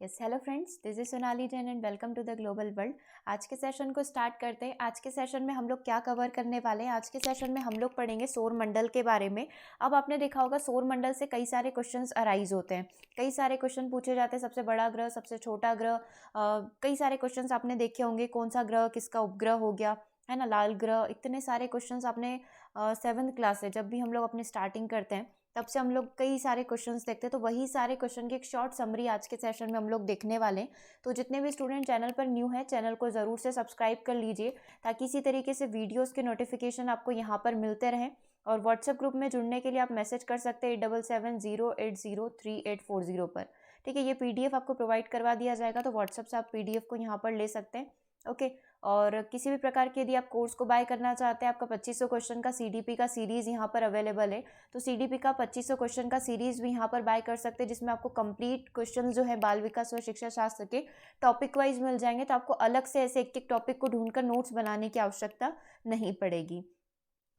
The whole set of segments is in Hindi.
Yes hello friends, this is Sonali Jain and welcome to the global world. आज के सेशन को स्टार्ट करते हैं। आज के सेशन में हम लोग क्या कवर करने वाले हैं? आज के सेशन में हम लोग पढ़ेंगे सौर मंडल के बारे में। अब आपने देखा होगा सौर मंडल से कई सारे क्वेश्चंस अराइज होते हैं, कई सारे क्वेश्चन पूछे जाते हैं। सबसे बड़ा ग्रह, सबसे छोटा ग्रह, कई सारे क्वेश्चंस आपने देखे होंगे। कौन सा ग्रह किसका उपग्रह हो गया, है ना, लाल ग्रह। इतने सारे क्वेश्चंस आपने 7th क्लास से जब भी हम लोग अपनी स्टार्टिंग करते हैं तब से हम लोग कई सारे क्वेश्चंस देखते हैं। तो वही सारे क्वेश्चन की एक शॉर्ट समरी आज के सेशन में हम लोग देखने वाले हैं। तो जितने भी स्टूडेंट चैनल पर न्यू है, चैनल को ज़रूर से सब्सक्राइब कर लीजिए ताकि इसी तरीके से वीडियोस के नोटिफिकेशन आपको यहाँ पर मिलते रहें। और व्हाट्सएप ग्रुप में जुड़ने के लिए आप मैसेज कर सकते हैं 8770803840 पर। ठीक है, ये पीडीएफ आपको प्रोवाइड करवा दिया जाएगा, तो व्हाट्सएप से आप पीडीएफ को यहाँ पर ले सकते हैं। ओके। और किसी भी प्रकार के यदि आप कोर्स को बाय करना चाहते हैं, आपका 2500 क्वेश्चन का सीडीपी का सीरीज़ यहाँ पर अवेलेबल है। तो सीडीपी का 2500 क्वेश्चन का सीरीज़ भी यहाँ पर बाय कर सकते हैं, जिसमें आपको कंप्लीट क्वेश्चन जो है बाल विकास और शिक्षा शास्त्र के टॉपिक वाइज मिल जाएंगे। तो आपको अलग से ऐसे एक टॉपिक को ढूंढकर नोट्स बनाने की आवश्यकता नहीं पड़ेगी।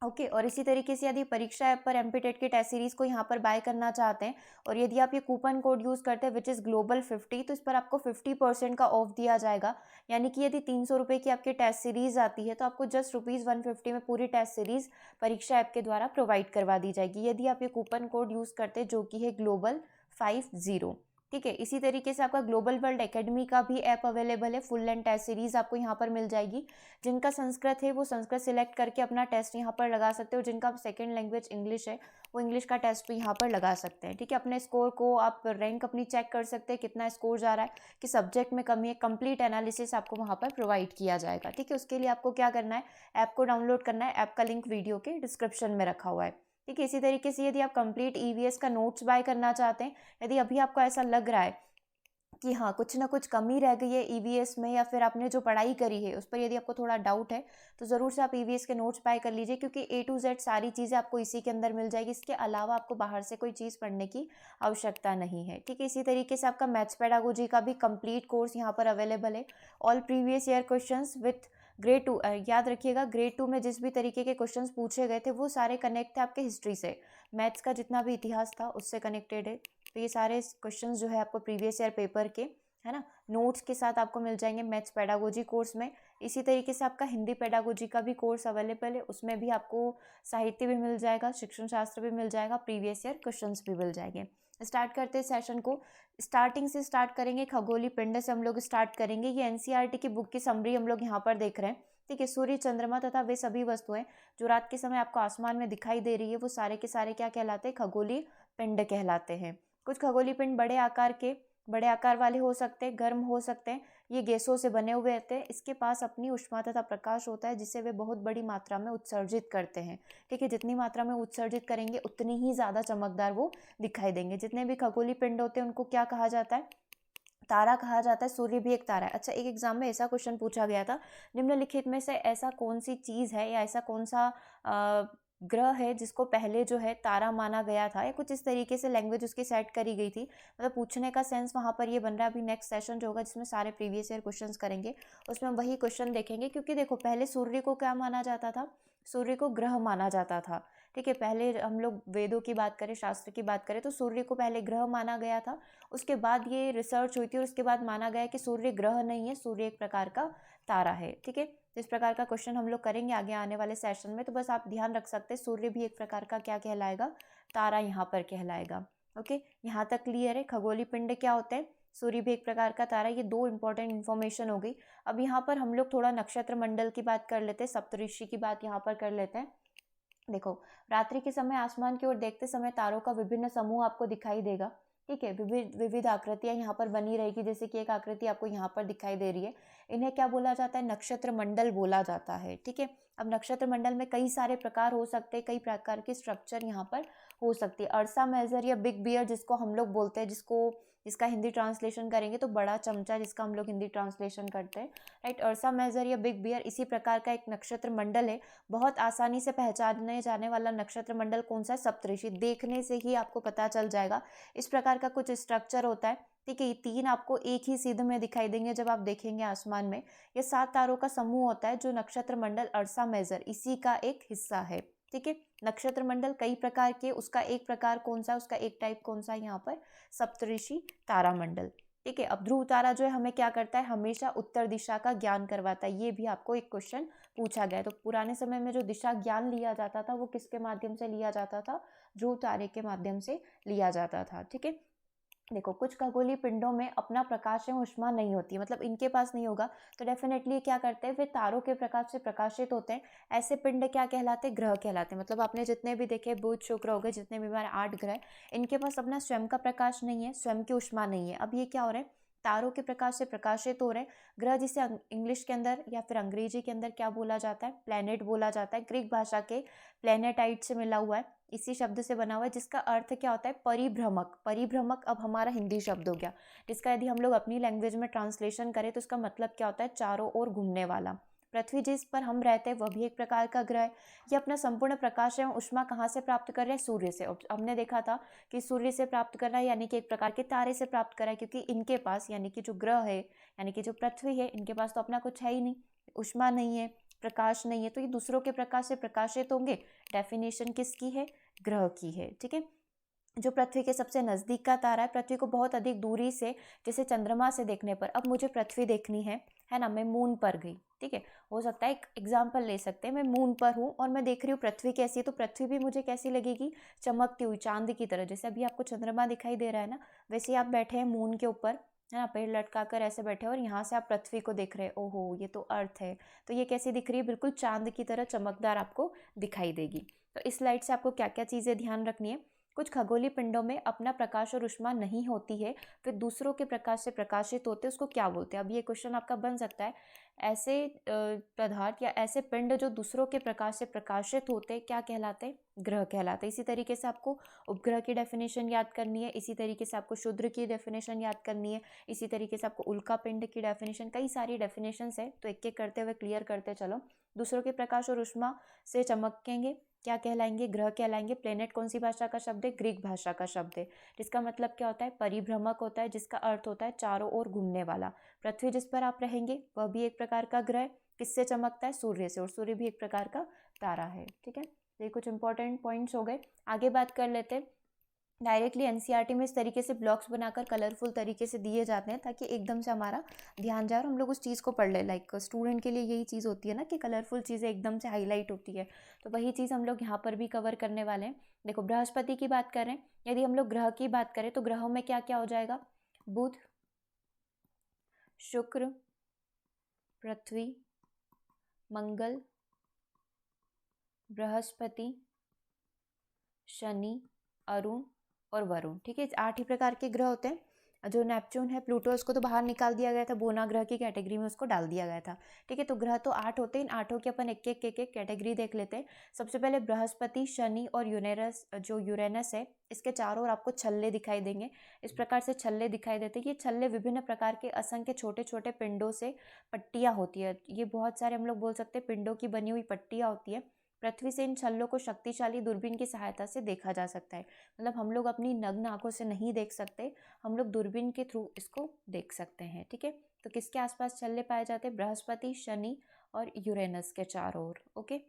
ओके। और इसी तरीके से यदि परीक्षा ऐप पर एमपीटेट की टेस्ट सीरीज को यहाँ पर बाय करना चाहते हैं और यदि आप ये कूपन कोड यूज़ करते हैं विच इज़ ग्लोबल 50, तो इस पर आपको 50% का ऑफ दिया जाएगा। यानी कि यदि 300 रुपये की आपकी टेस्ट सीरीज आती है तो आपको जस्ट ₹150 में पूरी टेस्ट सीरीज परीक्षा ऐप के द्वारा प्रोवाइड करवा दी जाएगी, यदि आप ये कूपन कोड यूज़ करते हैं जो कि है Global 50। ठीक है। इसी तरीके से आपका ग्लोबल वर्ल्ड एकेडमी का भी ऐप अवेलेबल है। फुल लेंथ टेस्ट सीरीज आपको यहाँ पर मिल जाएगी। जिनका संस्कृत है वो संस्कृत सिलेक्ट करके अपना टेस्ट यहाँ पर लगा सकते हो। जिनका सेकंड लैंग्वेज इंग्लिश है वो इंग्लिश का टेस्ट भी यहाँ पर लगा सकते हैं। ठीक है। अपने स्कोर को आप रैंक अपनी चेक कर सकते हैं, कितना स्कोर जा रहा है, किस सब्जेक्ट में कमी है। कंप्लीट एनालिसिस आपको वहाँ पर प्रोवाइड किया जाएगा। ठीक है। उसके लिए आपको क्या करना है, ऐप को डाउनलोड करना है। ऐप का लिंक वीडियो के डिस्क्रिप्शन में रखा हुआ है। ठीक है। इसी तरीके से यदि आप कंप्लीट ईवीएस का नोट्स बाय करना चाहते हैं, यदि अभी आपको ऐसा लग रहा है कि हाँ कुछ ना कुछ कमी रह गई है ईवीएस में, या फिर आपने जो पढ़ाई करी है उस पर यदि आपको थोड़ा डाउट है, तो ज़रूर से आप ईवीएस के नोट्स बाय कर लीजिए, क्योंकि ए टू जेड सारी चीज़ें आपको इसी के अंदर मिल जाएगी। इसके अलावा आपको बाहर से कोई चीज़ पढ़ने की आवश्यकता नहीं है। ठीक है। इसी तरीके से आपका मैथ्स पेडागोजी का भी कंप्लीट कोर्स यहाँ पर अवेलेबल है। All previous year question with grade 2, याद रखिएगा ग्रेड 2 में जिस भी तरीके के क्वेश्चन पूछे गए थे वो सारे कनेक्ट थे आपके हिस्ट्री से। मैथ्स का जितना भी इतिहास था उससे कनेक्टेड है। तो ये सारे क्वेश्चन जो है आपको प्रीवियस ईयर पेपर के, है ना, नोट्स के साथ आपको मिल जाएंगे मैथ्स पेडागोजी कोर्स में। इसी तरीके से आपका हिंदी पेडागोजी का भी कोर्स अवेलेबल है। उसमें भी आपको साहित्य भी मिल जाएगा, शिक्षण शास्त्र भी मिल जाएगा, प्रीवियस ईयर क्वेश्चंस भी मिल जाएंगे। स्टार्ट करते हैं सेशन को। स्टार्टिंग से स्टार्ट करेंगे, खगोलीय पिंड से हम लोग स्टार्ट करेंगे। ये एनसीईआरटी की बुक की समरी हम लोग यहाँ पर देख रहे हैं। ठीक है। सूर्य, चंद्रमा तथा वे सभी वस्तुएं जो रात के समय आपको आसमान में दिखाई दे रही है वो सारे के सारे क्या कहलाते हैं, खगोलीय पिंड कहलाते हैं। कुछ खगोलीय पिंड बड़े आकार वाले हो सकते हैं, गर्म हो सकते हैं। ये गैसों से बने हुए रहते हैं। इसके पास अपनी ऊष्मा तथा प्रकाश होता है जिसे वे बहुत बड़ी मात्रा में उत्सर्जित करते हैं। ठीक है। जितनी मात्रा में उत्सर्जित करेंगे उतनी ही ज़्यादा चमकदार वो दिखाई देंगे। जितने भी खगोलीय पिंड होते हैं उनको क्या कहा जाता है, तारा कहा जाता है। सूर्य भी एक तारा है। अच्छा, एक एग्जाम में ऐसा क्वेश्चन पूछा गया था, निम्नलिखित में से ऐसा कौन सी चीज़ है या ऐसा कौन सा ग्रह है जिसको पहले जो है तारा माना गया था, या कुछ इस तरीके से लैंग्वेज उसकी सेट करी गई थी। मतलब पूछने का सेंस वहाँ पर ये बन रहा है। अभी नेक्स्ट सेशन जो होगा जिसमें सारे प्रीवियस ईयर क्वेश्चंस करेंगे उसमें हम वही क्वेश्चन देखेंगे, क्योंकि देखो पहले सूर्य को क्या माना जाता था, सूर्य को ग्रह माना जाता था। ठीक है। पहले हम लोग वेदों की बात करें, शास्त्र की बात करें, तो सूर्य को पहले ग्रह माना गया था। उसके बाद ये रिसर्च हुई थी और उसके बाद माना गया कि सूर्य ग्रह नहीं है, सूर्य एक प्रकार का तारा है। ठीक है। इस प्रकार का क्वेश्चन हम लोग करेंगे आगे आने वाले सेशन में। तो बस आप ध्यान रख सकते हैं सूर्य भी एक प्रकार का क्या कहलाएगा, तारा यहाँ पर कहलाएगा। ओके। यहाँ तक क्लियर है। खगोलीय पिंड क्या होते हैं, सूर्य भी एक प्रकार का तारा। ये दो इंपॉर्टेंट इन्फॉर्मेशन हो गई। अब यहाँ पर हम लोग थोड़ा नक्षत्र मंडल की बात कर लेते हैं, सप्तऋषि की बात यहाँ पर कर लेते हैं। देखो, रात्रि के समय आसमान की ओर देखते समय तारों का विभिन्न समूह आपको दिखाई देगा। ठीक है। विविध विविध आकृतियां यहाँ पर बनी रहेगी, जैसे कि एक आकृति आपको यहाँ पर दिखाई दे रही है। इन्हें क्या बोला जाता है, नक्षत्र मंडल बोला जाता है। ठीक है। अब नक्षत्र मंडल में कई सारे प्रकार हो सकते हैं, कई प्रकार की स्ट्रक्चर यहाँ पर हो सकती है। अर्सा मेजर या बिग बियर जिसको हम लोग बोलते हैं, जिसका हिंदी ट्रांसलेशन करेंगे तो बड़ा चमचा, जिसका हम लोग हिंदी ट्रांसलेशन करते हैं, राइट। अर्सा मेजर या बिग बियर इसी प्रकार का एक नक्षत्र मंडल है। बहुत आसानी से पहचाने जाने वाला नक्षत्र मंडल कौन सा है, सप्तऋषि। देखने से ही आपको पता चल जाएगा। इस प्रकार का कुछ स्ट्रक्चर होता है। ठीक है। ये तीन आपको एक ही सिद्ध में दिखाई देंगे जब आप देखेंगे आसमान में। ये 7 तारों का समूह होता है जो नक्षत्र मंडल अर्सा मेजर इसी का एक हिस्सा है। ठीक है। नक्षत्र मंडल कई प्रकार के, उसका एक प्रकार कौन सा, उसका एक टाइप कौन सा, यहाँ पर सप्तऋषि तारा मंडल। ठीक है। अब ध्रुव तारा जो है हमें क्या करता है, हमेशा उत्तर दिशा का ज्ञान करवाता है। ये भी आपको एक क्वेश्चन पूछा गया है। तो पुराने समय में जो दिशा ज्ञान लिया जाता था वो किसके माध्यम से लिया जाता था, ध्रुव तारे के माध्यम से लिया जाता था। ठीक है। देखो, कुछ खगोलीय पिंडों में अपना प्रकाश एवं ऊष्मा नहीं होती, मतलब इनके पास नहीं होगा, तो डेफिनेटली क्या करते हैं, वे तारों के प्रकाश से प्रकाशित होते हैं। ऐसे पिंड क्या कहलाते हैं, ग्रह कहलाते हैं। मतलब आपने जितने भी देखे, बुध शुक्र हो गए, जितने भी हमारे 8 ग्रह, इनके पास अपना स्वयं का प्रकाश नहीं है, स्वयं की ऊष्मा नहीं है। अब ये क्या हो रहा है, तारों के प्रकाश से प्रकाशित हो रहे हैं। ग्रह जिसे इंग्लिश के अंदर या फिर अंग्रेजी के अंदर क्या बोला जाता है, प्लैनेट बोला जाता है। ग्रीक भाषा के प्लैनेटाइट से मिला हुआ है, इसी शब्द से बना हुआ है, जिसका अर्थ क्या होता है, परिभ्रमक। परिभ्रमक अब हमारा हिंदी शब्द हो गया, जिसका यदि हम लोग अपनी लैंग्वेज में ट्रांसलेशन करें तो इसका मतलब क्या होता है, चारों ओर घूमने वाला। पृथ्वी जिस पर हम रहते हैं वह भी एक प्रकार का ग्रह है। ये अपना संपूर्ण प्रकाश एवं ऊष्मा कहाँ से प्राप्त कर रहे हैं, सूर्य से। और हमने देखा था कि सूर्य से प्राप्त कर रहा है, यानी कि एक प्रकार के तारे से प्राप्त कर रहा है, क्योंकि इनके पास, यानी कि जो ग्रह है, यानी कि जो पृथ्वी है, इनके पास तो अपना कुछ है ही नहीं, ऊष्मा नहीं है, प्रकाश नहीं है, तो ये दूसरों के प्रकाश से प्रकाशित होंगे। डेफिनेशन किसकी है, ग्रह की है। ठीक है। जो पृथ्वी के सबसे नजदीक का तारा है, पृथ्वी को बहुत अधिक दूरी से, जैसे चंद्रमा से देखने पर, अब मुझे पृथ्वी देखनी है ना, मैं मून पर गई। ठीक है, हो सकता है एक एग्जाम्पल ले सकते हैं, मैं मून पर हूँ और मैं देख रही हूँ पृथ्वी कैसी है, तो पृथ्वी भी मुझे कैसी लगेगी, चमकती हुई चांद की तरह। जैसे अभी आपको चंद्रमा दिखाई दे रहा है ना, वैसे आप बैठे हैं मून के ऊपर, है ना, पैर लटका कर ऐसे बैठे हैं और यहाँ से आप पृथ्वी को देख रहे हैं। ओहो, ये तो अर्थ है। तो ये कैसी दिख रही है, बिल्कुल चांद की तरह चमकदार आपको दिखाई देगी। तो इस स्लाइड से आपको क्या क्या चीज़ें ध्यान रखनी है, कुछ खगोलीय पिंडों में अपना प्रकाश और ऊष्मा नहीं होती है, फिर दूसरों के प्रकाश से प्रकाशित होते हैं, उसको क्या बोलते हैं। अब ये क्वेश्चन आपका बन सकता है, ऐसे पदार्थ या ऐसे पिंड जो दूसरों के प्रकाश से प्रकाशित होते हैं क्या कहलाते हैं, ग्रह कहलाते हैं। इसी तरीके से आपको उपग्रह की डेफिनेशन याद करनी है, इसी तरीके से आपको क्षुद्र की डेफिनेशन याद करनी है, इसी तरीके से आपको उल्का पिंड की डेफिनेशन, कई सारी डेफिनेशन है, तो एक एक करते हुए क्लियर करते चलो। दूसरों के प्रकाश और ऊष्मा से चमकेंगे क्या कहलाएंगे, ग्रह कहलाएंगे। प्लेनेट कौन सी भाषा का शब्द है, ग्रीक भाषा का शब्द है, जिसका मतलब क्या होता है, परिभ्रमक होता है, जिसका अर्थ होता है चारों ओर घूमने वाला। पृथ्वी जिस पर आप रहेंगे वह भी एक प्रकार का ग्रह, किससे चमकता है, सूर्य से, और सूर्य भी एक प्रकार का तारा है। ठीक है, ये कुछ इंपॉर्टेंट पॉइंट्स हो गए। आगे बात कर लेते हैं। डायरेक्टली एनसीईआरटी में इस तरीके से ब्लॉक्स बनाकर कलरफुल तरीके से दिए जाते हैं, ताकि एकदम से हमारा ध्यान जाए और हम लोग उस चीज़ को पढ़ ले। लाइक स्टूडेंट के लिए यही चीज़ होती है ना, कि कलरफुल चीज़ें एकदम से हाईलाइट होती है, तो वही चीज़ हम लोग यहाँ पर भी कवर करने वाले हैं। देखो, बृहस्पति की बात करें, यदि हम लोग ग्रह की बात करें तो ग्रहों में क्या क्या हो जाएगा, बुध, शुक्र, पृथ्वी, मंगल, बृहस्पति, शनि, अरुण और वरुण। ठीक है, 8 ही प्रकार के ग्रह होते हैं। जो नेपच्यून है, प्लूटो, उसको तो बाहर निकाल दिया गया था, बोना ग्रह की कैटेगरी में उसको डाल दिया गया था। ठीक है, तो ग्रह तो 8 होते हैं, इन 8 की अपन एक एक कैटेगरी देख लेते हैं। सबसे पहले बृहस्पति, शनि और यूरेनस, जो यूरेनस है, इसके चारों ओर आपको छल्ले दिखाई देंगे। इस प्रकार से छल्ले दिखाई देते हैं। ये छल्ले विभिन्न प्रकार के असंख्य छोटे छोटे पिंडों से पट्टियाँ होती है। ये बहुत सारे हम लोग बोल सकते हैं पिंडों की बनी हुई पट्टियाँ होती है। पृथ्वी से इन छल्लों को शक्तिशाली दूरबीन की सहायता से देखा जा सकता है। मतलब हम लोग अपनी नग्न आंखों से नहीं देख सकते, हम लोग दूरबीन के थ्रू इसको देख सकते हैं। ठीक है, तो किसके आसपास छल्ले पाए जाते हैं, बृहस्पति, शनि और यूरेनस के चारों ओर। ओके,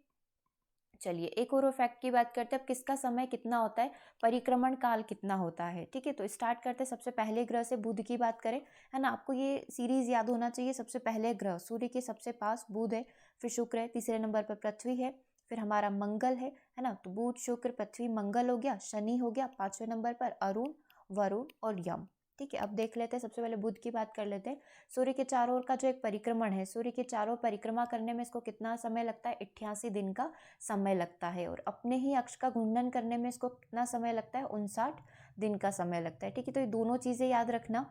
चलिए एक और फैक्ट की बात करते हैं। अब किसका समय कितना होता है, परिक्रमण काल कितना होता है। ठीक है, तो स्टार्ट करते हैं सबसे पहले ग्रह से, बुध की बात करें, है ना। आपको ये सीरीज याद होना चाहिए। सबसे पहले ग्रह सूर्य के सबसे पास बुध है, फिर शुक्र है, तीसरे नंबर पर पृथ्वी है, फिर हमारा मंगल है ना। तो बुध, शुक्र, पृथ्वी, मंगल हो गया। शनि हो गया, 5वें नंबर पर अरुण, वरुण और यम। ठीक है, अब देख लेते हैं, सबसे पहले बुध की बात कर लेते हैं। सूर्य के चारों ओर का जो एक परिक्रमण है, सूर्य के चारों परिक्रमा करने में इसको कितना समय लगता है, 88 दिन का समय लगता है। और अपने ही अक्ष का घूर्णन करने में इसको कितना समय लगता है, 59 दिन का समय लगता है। ठीक है, तो ये दोनों चीज़ें याद रखना।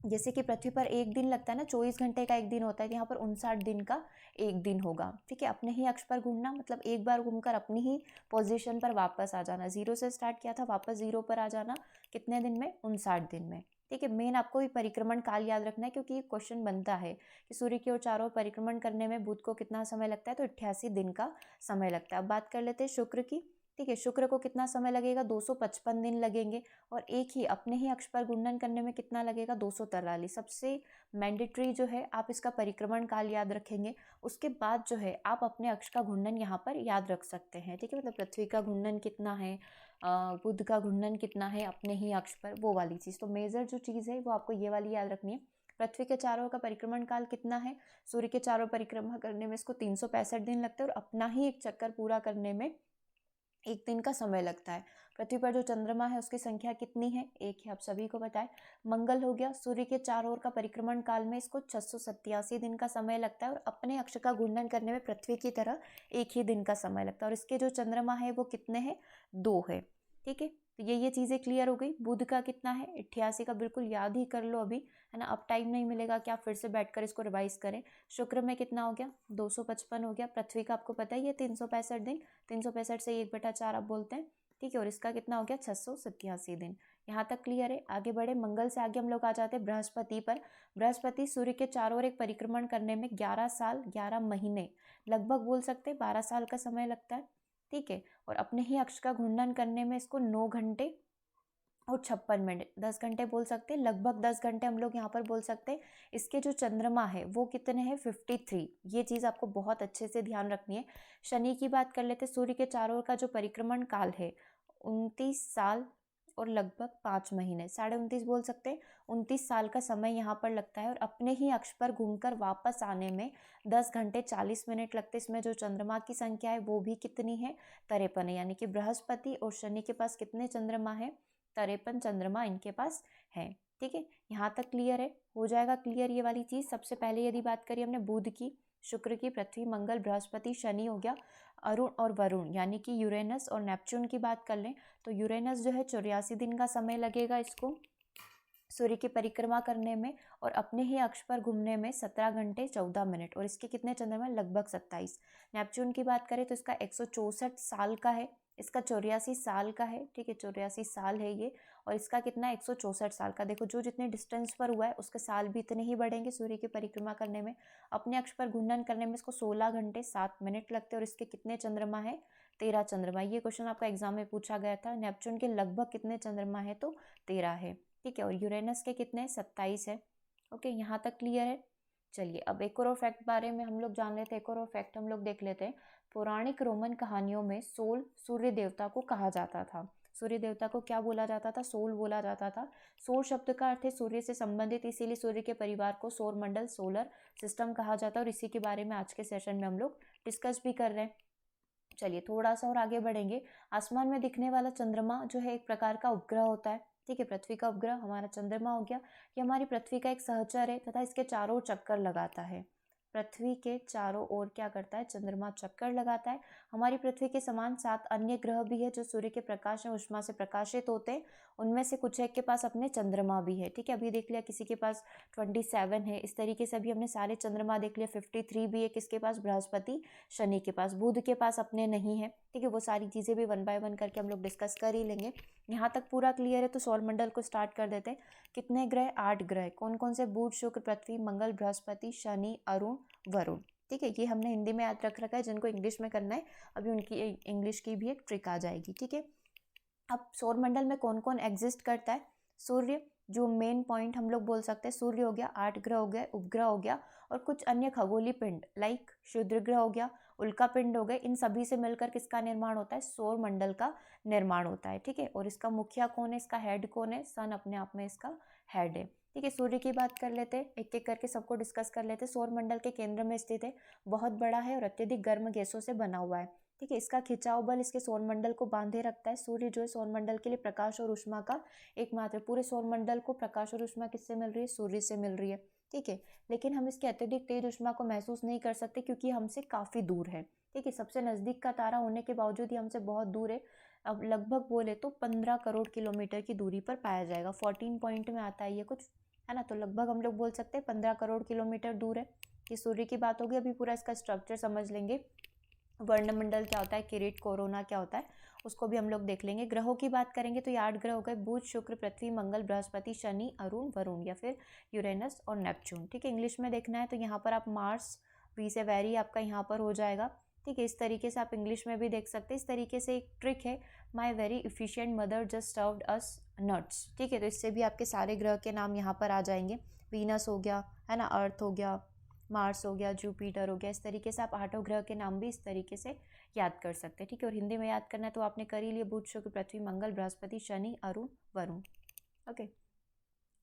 जैसे कि पृथ्वी पर एक दिन लगता है ना, 24 घंटे का एक दिन होता है, यहाँ पर 59 दिन का एक दिन होगा। ठीक है, अपने ही अक्ष पर घूमना मतलब एक बार घूमकर अपनी ही पोजीशन पर वापस आ जाना। 0 से स्टार्ट किया था, वापस 0 पर आ जाना, कितने दिन में, 59 दिन में। ठीक है, मेन आपको ये परिक्रमण काल याद रखना है, क्योंकि ये क्वेश्चन बनता है कि सूर्य की ओर चारों परिक्रमण करने में बुध को कितना समय लगता है, तो 88 दिन का समय लगता है। अब बात कर लेते हैं शुक्र की। ठीक है, शुक्र को कितना समय लगेगा, 255 दिन लगेंगे। और एक ही अपने ही अक्ष पर घूर्णन करने में कितना लगेगा, 243। सबसे मैंडेटरी जो है, आप इसका परिक्रमण काल याद रखेंगे। उसके बाद जो है आप अपने अक्ष का घूर्णन यहाँ पर याद रख सकते हैं। ठीक है, मतलब पृथ्वी का घूर्णन कितना है, बुध का घूर्णन कितना है अपने ही अक्ष पर, वो वाली चीज़। तो मेजर जो चीज़ है वो आपको ये वाली याद रखनी है। पृथ्वी के चारों ओर का परिक्रमण काल कितना है? सूर्य के चारों परिक्रमा करने में इसको 365 दिन लगते हैं और अपना ही एक चक्कर पूरा करने में 1 दिन का समय लगता है। पृथ्वी पर जो चंद्रमा है उसकी संख्या कितनी है? 1 है, आप सभी को पता है। मंगल हो गया, सूर्य के चारों ओर का परिक्रमण काल में इसको 687 दिन का समय लगता है और अपने अक्ष का घूर्णन करने में पृथ्वी की तरह 1 ही दिन का समय लगता है। और इसके जो चंद्रमा है वो कितने हैं? 2 है। ठीक है, तो ये चीज़ें क्लियर हो गई। बुध का कितना है? 88 का, बिल्कुल याद ही कर लो अभी, है ना। अब टाइम नहीं मिलेगा कि आप फिर से बैठकर इसको रिवाइज करें। शुक्र में कितना हो गया? 255 हो गया। पृथ्वी का आपको पता है ये 365 दिन, 365 से 1/4 आप बोलते हैं। ठीक है, और इसका कितना हो गया? 687 दिन। यहाँ तक क्लियर है। आगे बढ़े, मंगल से आगे हम लोग आ जाते हैं बृहस्पति पर। बृहस्पति सूर्य के चारों ओर एक परिक्रमण करने में 11 साल 11 महीने लगभग बोल सकते हैं, 12 साल का समय लगता है। ठीक है, और अपने ही अक्ष का घूर्णन करने में इसको 9 घंटे और 56 मिनट, 10 घंटे बोल सकते हैं, लगभग 10 घंटे हम लोग यहाँ पर बोल सकते हैं। इसके जो चंद्रमा है वो कितने हैं? 53। ये चीज़ आपको बहुत अच्छे से ध्यान रखनी है। शनि की बात कर लेते हैं। सूर्य के चारों ओर का जो परिक्रमण काल है 29 साल और लगभग 5 महीने, 29.5 बोल सकते हैं। 29 साल का समय यहाँ पर लगता है और अपने ही अक्ष पर घूमकर वापस आने में 10 घंटे 40 मिनट लगते हैं। इसमें जो चंद्रमा की संख्या है वो भी कितनी है? 53 है। यानी कि बृहस्पति और शनि के पास कितने चंद्रमा है? 53 चंद्रमा इनके पास है। ठीक है, यहाँ तक क्लियर है। हो जाएगा क्लियर ये वाली चीज़। सबसे पहले यदि बात करिए हमने बुध की, शुक्र की, पृथ्वी, मंगल, बृहस्पति, शनि हो गया, अरुण और वरुण यानी कि यूरेनस और नेपच्यून की बात कर लें तो यूरेनस जो है 84 दिन का समय लगेगा इसको सूर्य की परिक्रमा करने में और अपने ही अक्ष पर घूमने में 17 घंटे 14 मिनट। और इसके कितने चंद्रमा? लगभग 27। नेपच्यून की बात करें तो इसका 164 साल का है, इसका 84 साल का है। ठीक है, 84 साल है ये। और इसका कितना? 164 साल का। देखो जो जितने डिस्टेंस पर हुआ है उसके साल भी इतने ही बढ़ेंगे सूर्य की परिक्रमा करने में। अपने अक्ष पर घूर्णन करने में इसको 16 घंटे 7 मिनट लगते हैं। और इसके कितने चंद्रमा है? 13 चंद्रमा। ये क्वेश्चन आपका एग्जाम में पूछा गया था। नेपच्यून के लगभग कितने चंद्रमा है? तो 13 है। ठीक है, और यूरेनस के कितने? 27 है। ओके, यहाँ तक क्लियर है। चलिए अब एक और फैक्ट बारे में हम लोग जान लेते हैं। एक और फैक्ट हम लोग देख लेते हैं। पौराणिक रोमन कहानियों में सोल सूर्य देवता को कहा जाता था। सूर्य देवता को क्या बोला जाता था? सोल बोला जाता था। सोल शब्द का अर्थ है सूर्य से संबंधित, इसीलिए सूर्य के परिवार को सौर मंडल, सोलर सिस्टम कहा जाता है। और इसी के बारे में आज के सेशन में हम लोग डिस्कस भी कर रहे हैं। चलिए थोड़ा सा और आगे बढ़ेंगे। आसमान में दिखने वाला चंद्रमा जो है एक प्रकार का उपग्रह होता है। ठीक है, पृथ्वी का उपग्रह हमारा चंद्रमा हो गया। ये हमारी पृथ्वी का एक सहचर है तथा इसके चारों ओर चक्कर लगाता है। पृथ्वी के चारों ओर क्या करता है? चंद्रमा चक्कर लगाता है। हमारी पृथ्वी के समान 7 अन्य ग्रह भी है जो सूर्य के प्रकाश और ऊष्मा से प्रकाशित होते हैं। उनमें से कुछ एक के पास अपने चंद्रमा भी है। ठीक है, अभी देख लिया किसी के पास 27 है। इस तरीके से अभी हमने सारे चंद्रमा देख लिया। 53 भी है किसके पास? बृहस्पति, शनि के पास। बुध के पास अपने नहीं है। ठीक है, वो सारी चीज़ें भी 1 बाय 1 करके हम लोग डिस्कस कर ही लेंगे। यहाँ तक पूरा क्लियर है तो सौर मंडल को स्टार्ट कर देते हैं। कितने ग्रह? 8 ग्रह। कौन कौन से? बुध, शुक्र, पृथ्वी, मंगल, बृहस्पति, शनि, अरुण, वरुण। ठीक है, ये हमने हिंदी में याद रख रखा है। जिनको इंग्लिश में करना है अभी उनकी इंग्लिश की भी एक ट्रिक आ जाएगी। ठीक है, अब सौर मंडल में कौन कौन एग्जिस्ट करता है? सूर्य जो मेन पॉइंट हम लोग बोल सकते हैं, सूर्य हो गया, 8 ग्रह हो गए, उपग्रह हो गया और कुछ अन्य खगोलीय पिंड लाइक क्षुद्र ग्रह हो गया, उल्का पिंड हो गए। इन सभी से मिलकर किसका निर्माण होता है? सौर मंडल का निर्माण होता है। ठीक है, और इसका मुखिया कौन है? इसका हेड कौन है? सन अपने आप में इसका हेड है। ठीक है, सूर्य की बात कर लेते हैं, एक एक करके सबको डिस्कस कर लेते हैं। सौर मंडल के केंद्र में स्थित है, बहुत बड़ा है और अत्यधिक गर्म गैसों से बना हुआ है। ठीक है, इसका खिंचाव बल इसके सौरमंडल को बांधे रखता है। सूर्य जो है सौरमंडल के लिए प्रकाश और ऊष्मा का एकमात्र, पूरे सौरमंडल को प्रकाश और ऊष्मा किससे मिल रही है? सूर्य से मिल रही है। ठीक है, लेकिन हम इसके अत्यधिक तेज ऊष्मा को महसूस नहीं कर सकते क्योंकि हमसे काफी दूर है। ठीक है, सबसे नजदीक का तारा होने के बावजूद ही हमसे बहुत दूर है। अब लगभग बोले तो 15 करोड़ किलोमीटर की दूरी पर पाया जाएगा। 14 पॉइंट में आता है ये कुछ, है ना। तो लगभग हम लोग बोल सकते हैं 15 करोड़ किलोमीटर दूर है। ये सूर्य की बात होगी। अभी पूरा इसका स्ट्रक्चर समझ लेंगे। वर्णमंडल क्या होता है, किरीट, कोरोना क्या होता है, उसको भी हम लोग देख लेंगे। ग्रहों की बात करेंगे तो ये 8 ग्रह हो गए, बुध, शुक्र, पृथ्वी, मंगल, बृहस्पति, शनि, अरुण, वरुण या फिर यूरेनस और नेपच्यून। ठीक है, इंग्लिश में देखना है तो यहाँ पर आप मार्स, वी से वेरी आपका यहाँ पर हो जाएगा। ठीक है, इस तरीके से आप इंग्लिश में भी देख सकते हैं। इस तरीके से एक ट्रिक है, my very efficient mother just served us nuts. ठीक है, तो इससे भी आपके सारे ग्रह के नाम यहाँ पर आ जाएंगे। वीनस हो गया, है ना, अर्थ हो गया, मार्स हो गया, जुपिटर हो गया, इस तरीके से आप 8 ग्रह के नाम भी इस तरीके से याद कर सकते हैं, ठीक है। और हिंदी में याद करना है तो आपने कर ही लिया, बुध, शुक्र, पृथ्वी, मंगल, बृहस्पति, शनि, अरुण, वरुण। ओके,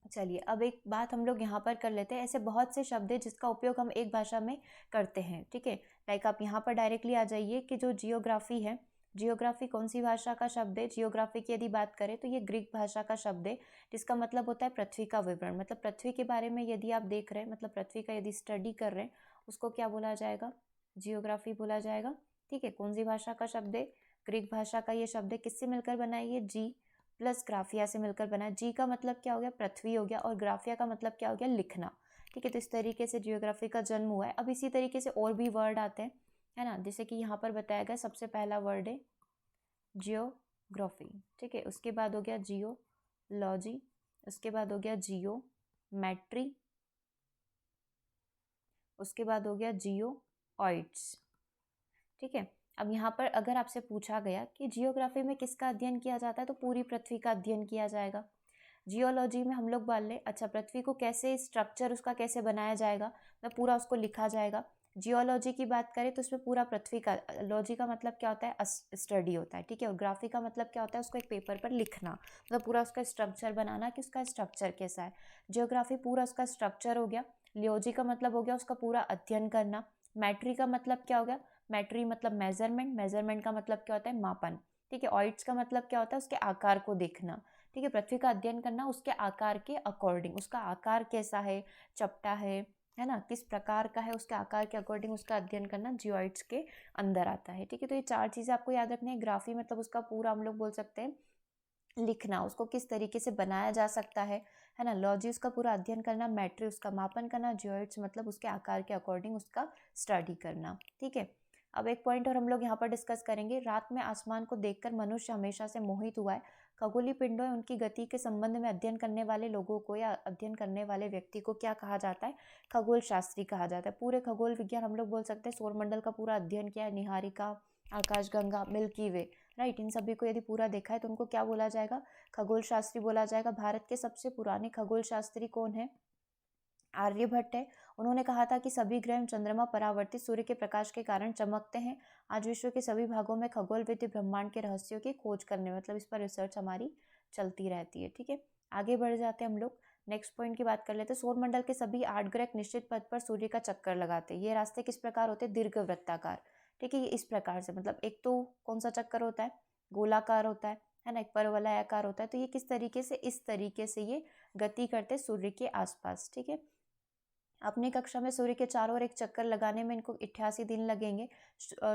चलिए अब एक बात हम लोग यहाँ पर कर लेते हैं। ऐसे बहुत से शब्द हैं जिसका उपयोग हम एक भाषा में करते हैं, ठीक है। लाइक आप यहाँ पर डायरेक्टली आ जाइए कि जो जियोग्राफी है, जियोग्राफी कौन सी भाषा का शब्द है? जियोग्राफी की यदि बात करें तो ये ग्रीक भाषा का शब्द है, जिसका मतलब होता है पृथ्वी का विवरण। मतलब पृथ्वी के बारे में यदि आप देख रहे हैं, मतलब पृथ्वी का यदि स्टडी कर रहे हैं, उसको क्या बोला जाएगा? जियोग्राफी बोला जाएगा, ठीक है। कौन सी भाषा का शब्द है? ग्रीक भाषा का ये शब्द है। किससे मिलकर बना है ये? जी प्लस ग्राफिया से मिलकर बना है। जी का मतलब क्या हो गया? पृथ्वी हो गया, और ग्राफिया का मतलब क्या हो गया? लिखना, ठीक है। तो इस तरीके से जियोग्राफी का जन्म हुआ है। अब इसी तरीके से और भी वर्ड आते हैं, है ना, जैसे कि यहाँ पर बताया गया सबसे पहला वर्ड है जियोग्राफी, ठीक है। उसके बाद हो गया जियोलॉजी, उसके बाद हो गया जियोमेट्री, उसके बाद हो गया जियोइड्स, ठीक है। अब यहाँ पर अगर आपसे पूछा गया कि जियोग्राफी में किसका अध्ययन किया जाता है, तो पूरी पृथ्वी का अध्ययन किया जाएगा। जियोलॉजी में हम लोग मान लें, अच्छा पृथ्वी को कैसे स्ट्रक्चर उसका कैसे बनाया जाएगा, तो पूरा उसको लिखा जाएगा। जियोलॉजी की बात करें तो उसमें पूरा पृथ्वी का, लॉजी का मतलब क्या होता है? स्टडी होता है, ठीक है। और ग्राफी का मतलब क्या होता है? उसको एक पेपर पर लिखना, मतलब पूरा उसका स्ट्रक्चर बनाना कि उसका स्ट्रक्चर कैसा है। जियोग्राफी पूरा उसका स्ट्रक्चर हो गया। लियोजी का मतलब हो गया उसका पूरा अध्ययन करना। मैट्री का मतलब क्या हो गया? मैट्री मतलब मेजरमेंट, मेजरमेंट का मतलब क्या होता है? मापन, ठीक है। ऑइड्स का मतलब क्या होता है? उसके आकार को देखना, ठीक है। पृथ्वी का अध्ययन करना उसके आकार के अकॉर्डिंग, उसका आकार कैसा है, चपटा है ना, किस प्रकार का है, उसके आकार के अकॉर्डिंग उसका अध्ययन करना जियोइड्स के अंदर आता है, ठीक है। तो ये 4 चीज़ें आपको याद रखनी है। ग्राफी मतलब उसका पूरा हम लोग बोल सकते हैं लिखना, उसको किस तरीके से बनाया जा सकता है ना। लॉजी उसका पूरा अध्ययन करना, मैट्री उसका मापन करना, जियोइड्स मतलब उसके आकार के अकॉर्डिंग उसका स्टडी करना, ठीक है। अब एक पॉइंट और हम लोग यहाँ पर डिस्कस करेंगे। रात में आसमान को देखकर मनुष्य हमेशा से मोहित हुआ है। खगोलीय पिंडों उनकी गति के संबंध में अध्ययन करने वाले लोगों को या अध्ययन करने वाले व्यक्ति को क्या कहा जाता है? खगोल शास्त्री कहा जाता है। पूरे खगोल विज्ञान हम लोग बोल सकते हैं सौरमंडल का पूरा अध्ययन किया है, निहारिका, आकाशगंगा, मिल्की वे, राइट, इन सभी को यदि पूरा देखा है तो उनको क्या बोला जाएगा? खगोल शास्त्री बोला जाएगा। भारत के सबसे पुराने खगोल शास्त्री कौन है? आर्यभट्ट है। उन्होंने कहा था कि सभी ग्रह चंद्रमा परावर्तित सूर्य के प्रकाश के कारण चमकते हैं। आज विश्व के सभी भागों में खगोल विधि ब्रह्मांड के रहस्यों की खोज करने, मतलब इस पर रिसर्च हमारी चलती रहती है, ठीक है। आगे बढ़ जाते हैं हम लोग, नेक्स्ट पॉइंट की बात कर लेते हैं। सौरमंडल के सभी 8 ग्रह निश्चित पथ पर सूर्य का चक्कर लगाते हैं। ये रास्ते किस प्रकार होते हैं? दीर्घवृत्ताकार, ठीक है। ये इस प्रकार से, मतलब एक तो कौन सा चक्कर होता है? गोलाकार होता है ना, एक परवलयाकार होता है। तो ये किस तरीके से? इस तरीके से ये गति करते सूर्य के आसपास, ठीक है। अपनी कक्षा में सूर्य के चारों ओर एक चक्कर लगाने में इनको 88 दिन लगेंगे।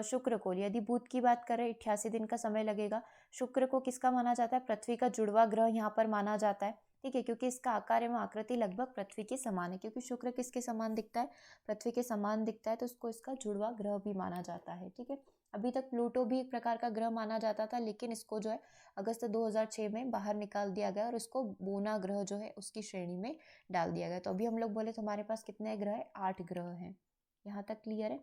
शुक्र को, यदि बुध की बात करें 88 दिन का समय लगेगा। शुक्र को किसका माना जाता है? पृथ्वी का जुड़वा ग्रह यहाँ पर माना जाता है, ठीक है, क्योंकि इसका आकार एवं आकृति लगभग पृथ्वी के समान है। क्योंकि शुक्र किसके समान दिखता है? पृथ्वी के समान दिखता है, तो उसको इसका जुड़वा ग्रह भी माना जाता है, ठीक है। अभी तक प्लूटो भी एक प्रकार का ग्रह माना जाता था, लेकिन इसको जो है अगस्त 2006 में बाहर निकाल दिया गया और इसको बोना ग्रह जो है उसकी श्रेणी में डाल दिया गया। तो अभी हम लोग बोले तो हमारे पास कितने ग्रह है? 8 ग्रह हैं। यहाँ तक क्लियर है?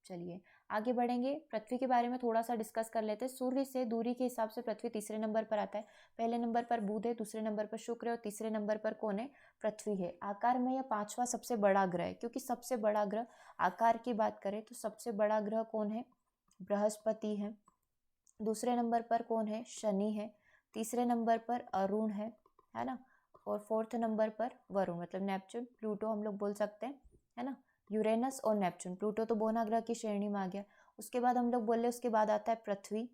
चलिए आगे बढ़ेंगे। पृथ्वी के बारे में थोड़ा सा डिस्कस कर लेते हैं। सूर्य से दूरी के हिसाब से पृथ्वी तीसरे नंबर पर आता है। पहले नंबर पर बुध है, दूसरे नंबर पर शुक्र है, और तीसरे नंबर पर कौन है? पृथ्वी है। आकार में यह 5वां सबसे बड़ा ग्रह है, क्योंकि सबसे बड़ा ग्रह, आकार की बात करें तो सबसे बड़ा ग्रह कौन है? बृहस्पति है। दूसरे नंबर पर कौन है? शनि है। तीसरे नंबर पर अरुण है ना, और 4th नंबर पर वरुण, मतलब नेपच्यून, प्लूटो हम लोग बोल सकते हैं, है ना। यूरेनस और नेपच्यून, प्लूटो तो बोना ग्रह की श्रेणी में आ गया। उसके बाद हम लोग बोले, उसके बाद आता है पृथ्वी,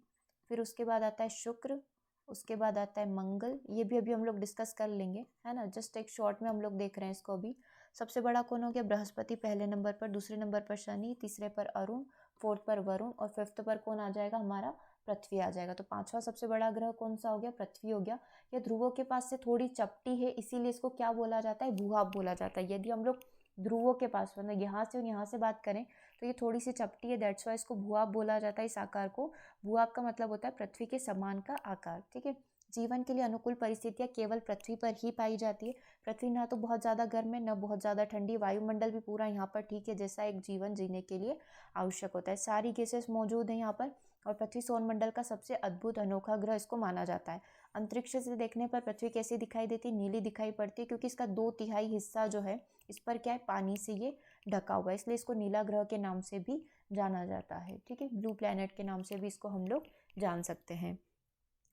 फिर उसके बाद आता है शुक्र, उसके बाद आता है मंगल। ये भी अभी हम लोग डिस्कस कर लेंगे, है ना, जस्ट एक शॉर्ट में हम लोग देख रहे हैं इसको अभी। सबसे बड़ा कौन हो गया? बृहस्पति पहले नंबर पर, दूसरे नंबर पर शनि, तीसरे पर अरुण, 4th पर वरुण, और 5th पर कौन आ जाएगा? हमारा पृथ्वी आ जाएगा। तो 5वां सबसे बड़ा ग्रह कौन सा हो गया? पृथ्वी हो गया। ये ध्रुवों के पास से थोड़ी चपटी है, इसीलिए इसको क्या बोला जाता है? भूभाग बोला जाता है। यदि हम लोग ध्रुवों के पास, मतलब यहाँ से और यहाँ से बात करें तो ये थोड़ी सी चपटी है, दैट्स वाई इसको भूभाग बोला जाता है। इस आकार को, भूभाग का मतलब होता है पृथ्वी के समान का आकार, ठीक है। जीवन के लिए अनुकूल परिस्थितियां केवल पृथ्वी पर ही पाई जाती है। पृथ्वी ना तो बहुत ज़्यादा गर्म है, न बहुत ज़्यादा ठंडी। वायुमंडल भी पूरा यहाँ पर ठीक है, जैसा एक जीवन जीने के लिए आवश्यक होता है। सारी गैसेस मौजूद है यहाँ पर, और पृथ्वी सौरमंडल का सबसे अद्भुत अनोखा ग्रह इसको माना जाता है। अंतरिक्ष से देखने पर पृथ्वी कैसी दिखाई देती है? नीली दिखाई पड़ती है, क्योंकि इसका 2/3 हिस्सा जो है इस पर क्या है, पानी से ये ढका हुआ है, इसलिए इसको नीला ग्रह के नाम से भी जाना जाता है। ठीक है, ब्लू प्लैनेट के नाम से भी इसको हम लोग जान सकते हैं।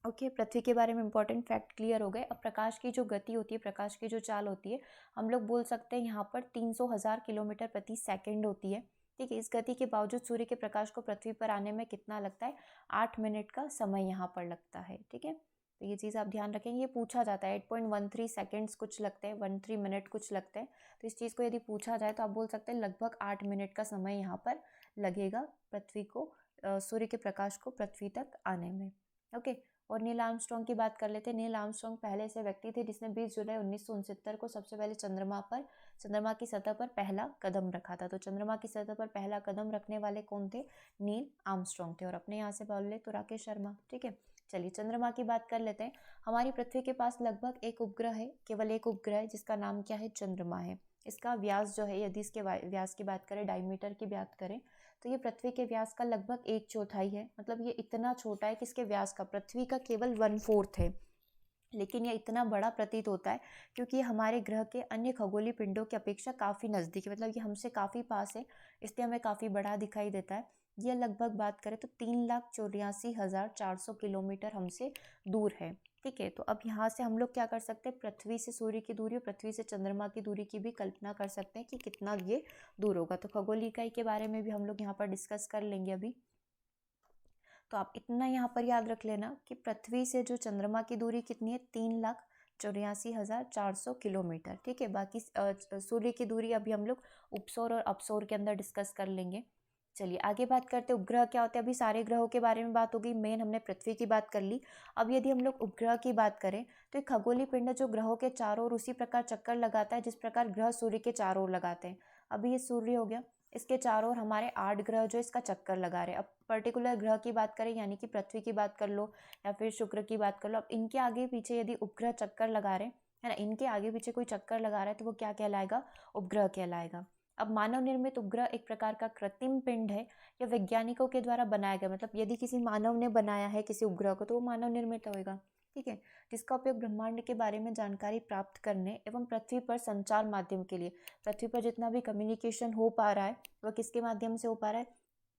ओके, पृथ्वी के बारे में इंपॉर्टेंट फैक्ट क्लियर हो गए। अब प्रकाश की जो गति होती है, प्रकाश की जो चाल होती है, हम लोग बोल सकते हैं यहाँ पर 300,000 किलोमीटर प्रति सेकंड होती है। ठीक है, इस गति के बावजूद सूर्य के प्रकाश को पृथ्वी पर आने में कितना लगता है? 8 मिनट का समय यहाँ पर लगता है। ठीक है, तो ये चीज़ आप ध्यान रखेंगे, ये पूछा जाता है। 8.13 सेकेंड्स कुछ लगते हैं, 13 मिनट कुछ लगते हैं। तो इस चीज़ को यदि पूछा जाए तो आप बोल सकते हैं लगभग 8 मिनट का समय यहाँ पर लगेगा पृथ्वी को, सूर्य के प्रकाश को पृथ्वी तक आने में। ओके, और नील आर्मस्ट्रॉन्ग की बात कर लेते हैं। नील आर्मस्ट्रॉन्ग पहले से व्यक्ति थे जिसने 20 जुलाई 1969 को सबसे पहले चंद्रमा की सतह पर पहला कदम रखा था। तो चंद्रमा की सतह पर पहला कदम रखने वाले कौन थे? नील आर्मस्ट्रॉन्ग थे। और अपने यहाँ से बोल ले तो राकेश शर्मा। ठीक है, चलिए चंद्रमा की बात कर लेते हैं। हमारी पृथ्वी के पास लगभग एक उपग्रह है, केवल एक उपग्रह है, जिसका नाम क्या है? चंद्रमा है। इसका व्यास जो है, यदि इसके व्यास की बात करें, डायमीटर की बात करें, तो ये पृथ्वी के व्यास का लगभग 1/4 है। मतलब ये इतना छोटा है कि इसके व्यास का पृथ्वी का केवल 1/4 है, लेकिन ये इतना बड़ा प्रतीत होता है क्योंकि ये हमारे ग्रह के अन्य खगोलीय पिंडों की अपेक्षा काफ़ी नज़दीक है। मतलब ये हमसे काफ़ी पास है, इसलिए हमें काफ़ी बड़ा दिखाई देता है। ये लगभग बात करें तो 3,84,400 किलोमीटर हमसे दूर है। ठीक है, तो अब यहाँ से हम लोग क्या कर सकते हैं? पृथ्वी से सूर्य की दूरी और पृथ्वी से चंद्रमा की दूरी की भी कल्पना कर सकते हैं कि कितना ये दूर होगा। तो खगोलीय इकाई के बारे में भी हम लोग यहाँ पर डिस्कस कर लेंगे अभी। तो आप इतना यहाँ पर याद रख लेना कि पृथ्वी से जो चंद्रमा की दूरी कितनी है? 3,84,400 किलोमीटर। ठीक है, बाकी सूर्य की दूरी अभी हम लोग उपसौर और अपसौर के अंदर डिस्कस कर लेंगे। चलिए आगे बात करते हैं उपग्रह क्या होते हैं। अभी सारे ग्रहों के बारे में बात होगी, मेन हमने पृथ्वी की बात कर ली। अब यदि हम लोग उपग्रह की बात करें तो एक खगोलीय पिंड जो ग्रहों के चारों ओर उसी प्रकार चक्कर लगाता है जिस प्रकार ग्रह सूर्य के चारों ओर लगाते हैं। अभी ये सूर्य हो गया, इसके चारों ओर हमारे 8 ग्रह जो इसका चक्कर लगा रहे हैं। अब पर्टिकुलर ग्रह की बात करें, यानी कि पृथ्वी की बात कर लो या फिर शुक्र की बात कर लो, अब इनके आगे पीछे यदि उपग्रह चक्कर लगा रहे हैं, है ना, इनके आगे पीछे कोई चक्कर लगा रहा है तो वो क्या कहलाएगा? उपग्रह कहलाएगा। अब मानव निर्मित उपग्रह एक प्रकार का कृत्रिम पिंड है या वैज्ञानिकों के द्वारा बनाया गया। मतलब यदि किसी मानव ने बनाया है किसी उपग्रह को तो वो मानव निर्मित होगा। ठीक है, जिसका उपयोग ब्रह्मांड के बारे में जानकारी प्राप्त करने एवं पृथ्वी पर संचार माध्यम के लिए, पृथ्वी पर जितना भी कम्युनिकेशन हो पा रहा है वह किसके माध्यम से हो पा रहा है?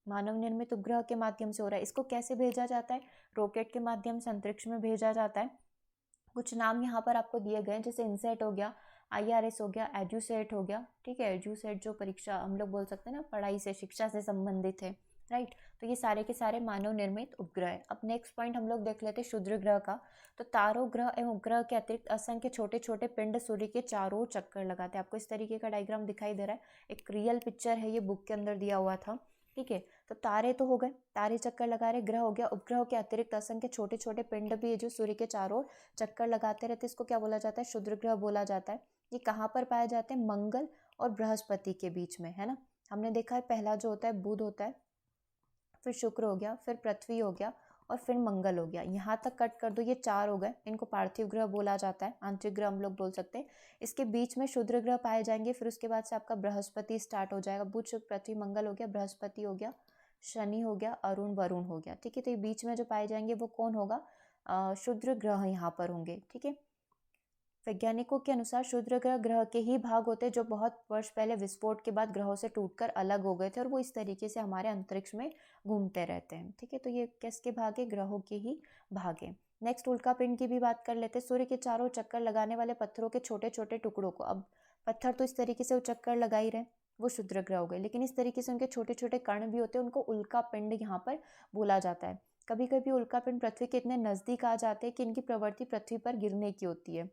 मानव निर्मित उपग्रह के माध्यम से हो रहा है। इसको कैसे भेजा जाता है? रॉकेट के माध्यम से अंतरिक्ष में भेजा जाता है। कुछ नाम यहाँ पर आपको दिए गए, जैसे इनसेट हो गया, IRS हो गया, एड्यूसेट हो गया। ठीक है, एड्यूसेट जो परीक्षा हम लोग बोल सकते हैं ना, पढ़ाई से, शिक्षा से संबंधित है, राइट। तो ये सारे के सारे मानव निर्मित उपग्रह है। अब नेक्स्ट पॉइंट हम लोग देख लेते हैं क्षुद्र ग्रह का। तो तारों, ग्रह एवं उपग्रह के अतिरिक्त असंख्य छोटे छोटे पिंड सूर्य के चारों ओर चक्कर लगाते हैं। आपको इस तरीके का डायग्राम दिखाई दे रहा है, एक रियल पिक्चर है, ये बुक के अंदर दिया हुआ था। ठीक है, तो तारे तो हो गए, तारे चक्कर लगा रहे, ग्रह हो गया, उपग्रह के अतिरिक्त असंख्य छोटे छोटे पिंड भी है जो सूर्य के चारों ओर चक्कर लगाते रहते हैं। इसको क्या बोला जाता है? क्षुद्र ग्रह बोला जाता है। ये कहाँ पर पाए जाते हैं? मंगल और बृहस्पति के बीच में, है ना। हमने देखा है पहला जो होता है बुध होता है, फिर शुक्र हो गया, फिर पृथ्वी हो गया और फिर मंगल हो गया। यहाँ तक कट कर दो, ये 4 हो गए, इनको पार्थिव ग्रह बोला जाता है, आंतरिक ग्रह हम लोग बोल सकते हैं। इसके बीच में क्षुद्र ग्रह पाए जाएंगे, फिर उसके बाद से आपका बृहस्पति स्टार्ट हो जाएगा। बुध, शुक्र, पृथ्वी, मंगल हो गया, बृहस्पति हो गया, शनि हो गया, अरुण, वरुण हो गया। ठीक है, तो ये बीच में जो पाए जाएंगे वो कौन होगा? क्षुद्र ग्रह यहाँ पर होंगे। ठीक है, वैज्ञानिकों के अनुसार क्षुद्र ग्रह ग्रह के ही भाग होते हैं जो बहुत वर्ष पहले विस्फोट के बाद ग्रहों से टूटकर अलग हो गए थे और वो इस तरीके से हमारे अंतरिक्ष में घूमते रहते हैं। ठीक है, तो ये किसके भाग है? ग्रहों के ही भाग है। नेक्स्ट उल्का पिंड की भी बात कर लेते हैं। सूर्य के चारों चक्कर लगाने वाले पत्थरों के छोटे छोटे टुकड़ों को, अब पत्थर तो इस तरीके से वो चक्कर लगा ही रहे, वो क्षुद्र ग्रह हो गए, लेकिन इस तरीके से उनके छोटे छोटे कण भी होते हैं, उनको उल्का पिंड यहाँ पर बोला जाता है। कभी कभी उल्का पिंड पृथ्वी के इतने नजदीक आ जाते हैं कि इनकी प्रवृत्ति पृथ्वी पर गिरने की होती है।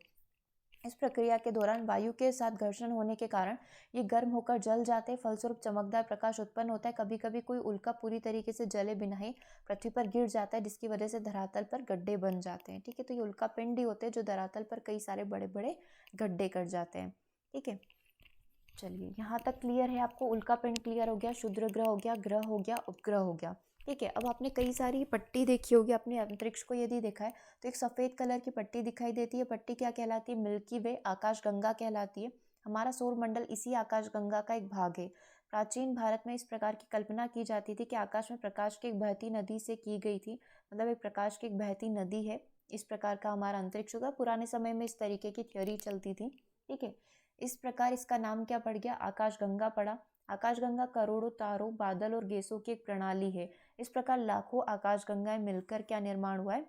इस प्रक्रिया के दौरान वायु के साथ घर्षण होने के कारण ये गर्म होकर जल जाते हैं, फलस्वरूप चमकदार प्रकाश उत्पन्न होता है। कभी कभी कोई उल्का पूरी तरीके से जले बिना ही पृथ्वी पर गिर जाता है, जिसकी वजह से धरातल पर गड्ढे बन जाते हैं। ठीक है, तो ये उल्का पिंड ही होते हैं जो धरातल पर कई सारे बड़े बड़े गड्ढे कर जाते हैं। ठीक है, चलिए यहाँ तक क्लियर है आपको? उल्का पिंड क्लियर हो गया, क्षुद्र ग्रह हो गया, ग्रह हो गया, उपग्रह हो गया। ठीक है, अब आपने कई सारी पट्टी देखी होगी, अपने अंतरिक्ष को यदि देखा है तो एक सफ़ेद कलर की पट्टी दिखाई देती है। पट्टी क्या कहलाती है? मिल्की वे, आकाशगंगा कहलाती है। हमारा सौर मंडल इसी आकाशगंगा का एक भाग है। प्राचीन भारत में इस प्रकार की कल्पना की जाती थी कि आकाश में प्रकाश की एक बहती नदी से की गई थी। मतलब एक प्रकाश की एक बहती नदी है, इस प्रकार का हमारा अंतरिक्ष होगा। पुराने समय में इस तरीके की थ्योरी चलती थी, ठीक है। इस प्रकार इसका नाम क्या पड़ गया, आकाशगंगा पड़ा। आकाशगंगा करोड़ों तारों, बादल और गैसों की एक प्रणाली है। इस प्रकार लाखों आकाशगंगाएं मिलकर क्या निर्माण हुआ है,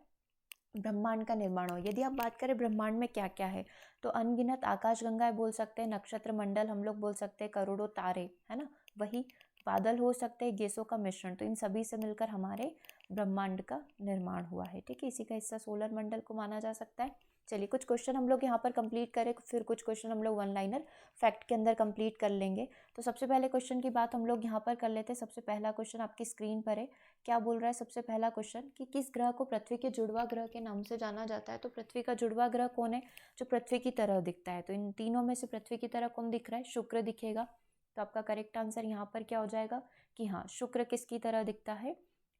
ब्रह्मांड का निर्माण हुआ। यदि आप बात करें ब्रह्मांड में क्या क्या है, तो अनगिनत आकाशगंगाएं बोल सकते हैं, नक्षत्र मंडल हम लोग बोल सकते हैं, करोड़ों तारे, है ना, वही बादल हो सकते हैं, गैसों का मिश्रण। तो इन सभी से मिलकर हमारे ब्रह्मांड का निर्माण हुआ है, ठीक है। इसी का हिस्सा सोलर मंडल को माना जा सकता है। चलिए कुछ क्वेश्चन हम लोग यहाँ पर कंप्लीट करें, फिर कुछ क्वेश्चन हम लोग वन लाइनर फैक्ट के अंदर कंप्लीट कर लेंगे। तो सबसे पहले क्वेश्चन की बात हम लोग यहाँ पर कर लेते हैं। सबसे पहला क्वेश्चन आपकी स्क्रीन पर है। क्या बोल रहा है सबसे पहला क्वेश्चन कि किस ग्रह को पृथ्वी के जुड़वा ग्रह के नाम से जाना जाता है। तो पृथ्वी का जुड़वा ग्रह कौन है, जो पृथ्वी की तरह दिखता है। तो इन तीनों में से पृथ्वी की तरह कौन दिख रहा है, शुक्र दिखेगा। तो आपका करेक्ट आंसर यहाँ पर क्या हो जाएगा कि हाँ, शुक्र किसकी तरह दिखता है,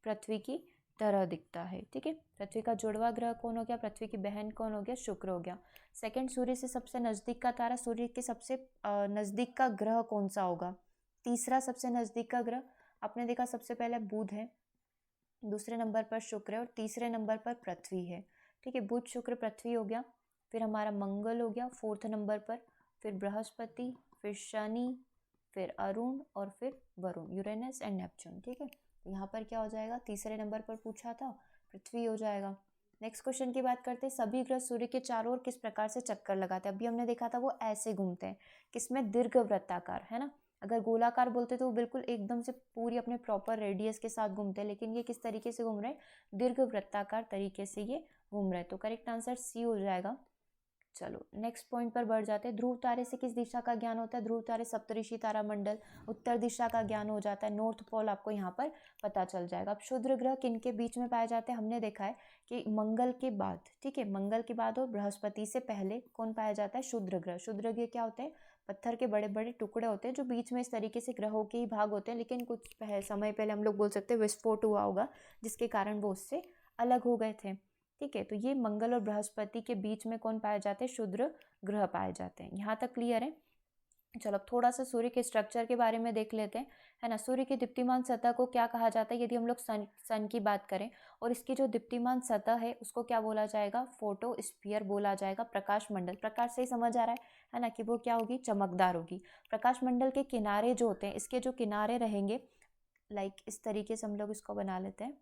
पृथ्वी की तरह दिखता है, ठीक है। पृथ्वी का जुड़वा ग्रह कौन हो गया, पृथ्वी की बहन कौन हो गया, शुक्र हो गया। सेकंड, सूर्य से सबसे नजदीक का तारा, सूर्य के सबसे नजदीक का ग्रह कौन सा होगा। तीसरा सबसे नजदीक का ग्रह आपने देखा सबसे पहले बुध है, दूसरे नंबर पर शुक्र है और तीसरे नंबर पर पृथ्वी है, ठीक है। बुध शुक्र पृथ्वी हो गया, फिर हमारा मंगल हो गया फोर्थ नंबर पर, फिर बृहस्पति, फिर शनि, फिर अरुण और फिर वरुण, यूरेनस एंड नेपच्यून, ठीक है। तो यहाँ पर क्या हो जाएगा, तीसरे नंबर पर पूछा था, पृथ्वी हो जाएगा। नेक्स्ट क्वेश्चन की बात करते हैं, सभी ग्रह सूर्य के चारों ओर किस प्रकार से चक्कर लगाते हैं। अभी हमने देखा था वो ऐसे घूमते हैं, किसमें, दीर्घवृत्ताकार, है ना। अगर गोलाकार बोलते तो वो बिल्कुल एकदम से पूरी अपने प्रॉपर रेडियस के साथ घूमते हैं, लेकिन ये किस तरीके से घूम रहे हैं, दीर्घवृत्ताकार तरीके से ये घूम रहे हैं। तो करेक्ट आंसर सी हो जाएगा। चलो नेक्स्ट पॉइंट पर बढ़ जाते हैं। ध्रुव तारे से किस दिशा का ज्ञान होता है। ध्रुव तारे सप्तऋषि तारा मंडल, उत्तर दिशा का ज्ञान हो जाता है, नॉर्थ पोल आपको यहाँ पर पता चल जाएगा। अब क्षुद्र ग्रह किन के बीच में पाए जाते हैं, हमने देखा है कि मंगल के बाद, ठीक है, मंगल के बाद और बृहस्पति से पहले कौन पाया जाता है, क्षुद्र ग्रह। क्षुद्र ग्रह क्या होते हैं, पत्थर के बड़े बड़े टुकड़े होते हैं जो बीच में इस तरीके से ग्रहों के ही भाग होते हैं, लेकिन कुछ समय पहले हम लोग बोल सकते हैं विस्फोट हुआ होगा, जिसके कारण वो उससे अलग हो गए थे, ठीक है। तो ये मंगल और बृहस्पति के बीच में कौन पाए जाते हैं, क्षुद्र ग्रह पाए जाते हैं। यहाँ तक क्लियर है। चलो अब थोड़ा सा सूर्य के स्ट्रक्चर के बारे में देख लेते हैं, है ना। सूर्य की दीप्तिमान सतह को क्या कहा जाता है, यदि हम लोग सन की बात करें, और इसकी जो दीप्तिमान सतह है उसको क्या बोला जाएगा, फोटोस्फीयर बोला जाएगा। प्रकाश मंडल, प्रकाश से ही समझ आ रहा है ना, कि वो क्या होगी, चमकदार होगी। प्रकाश मंडल के किनारे जो होते हैं, इसके जो किनारे रहेंगे, लाइक इस तरीके से हम लोग इसको बना लेते हैं,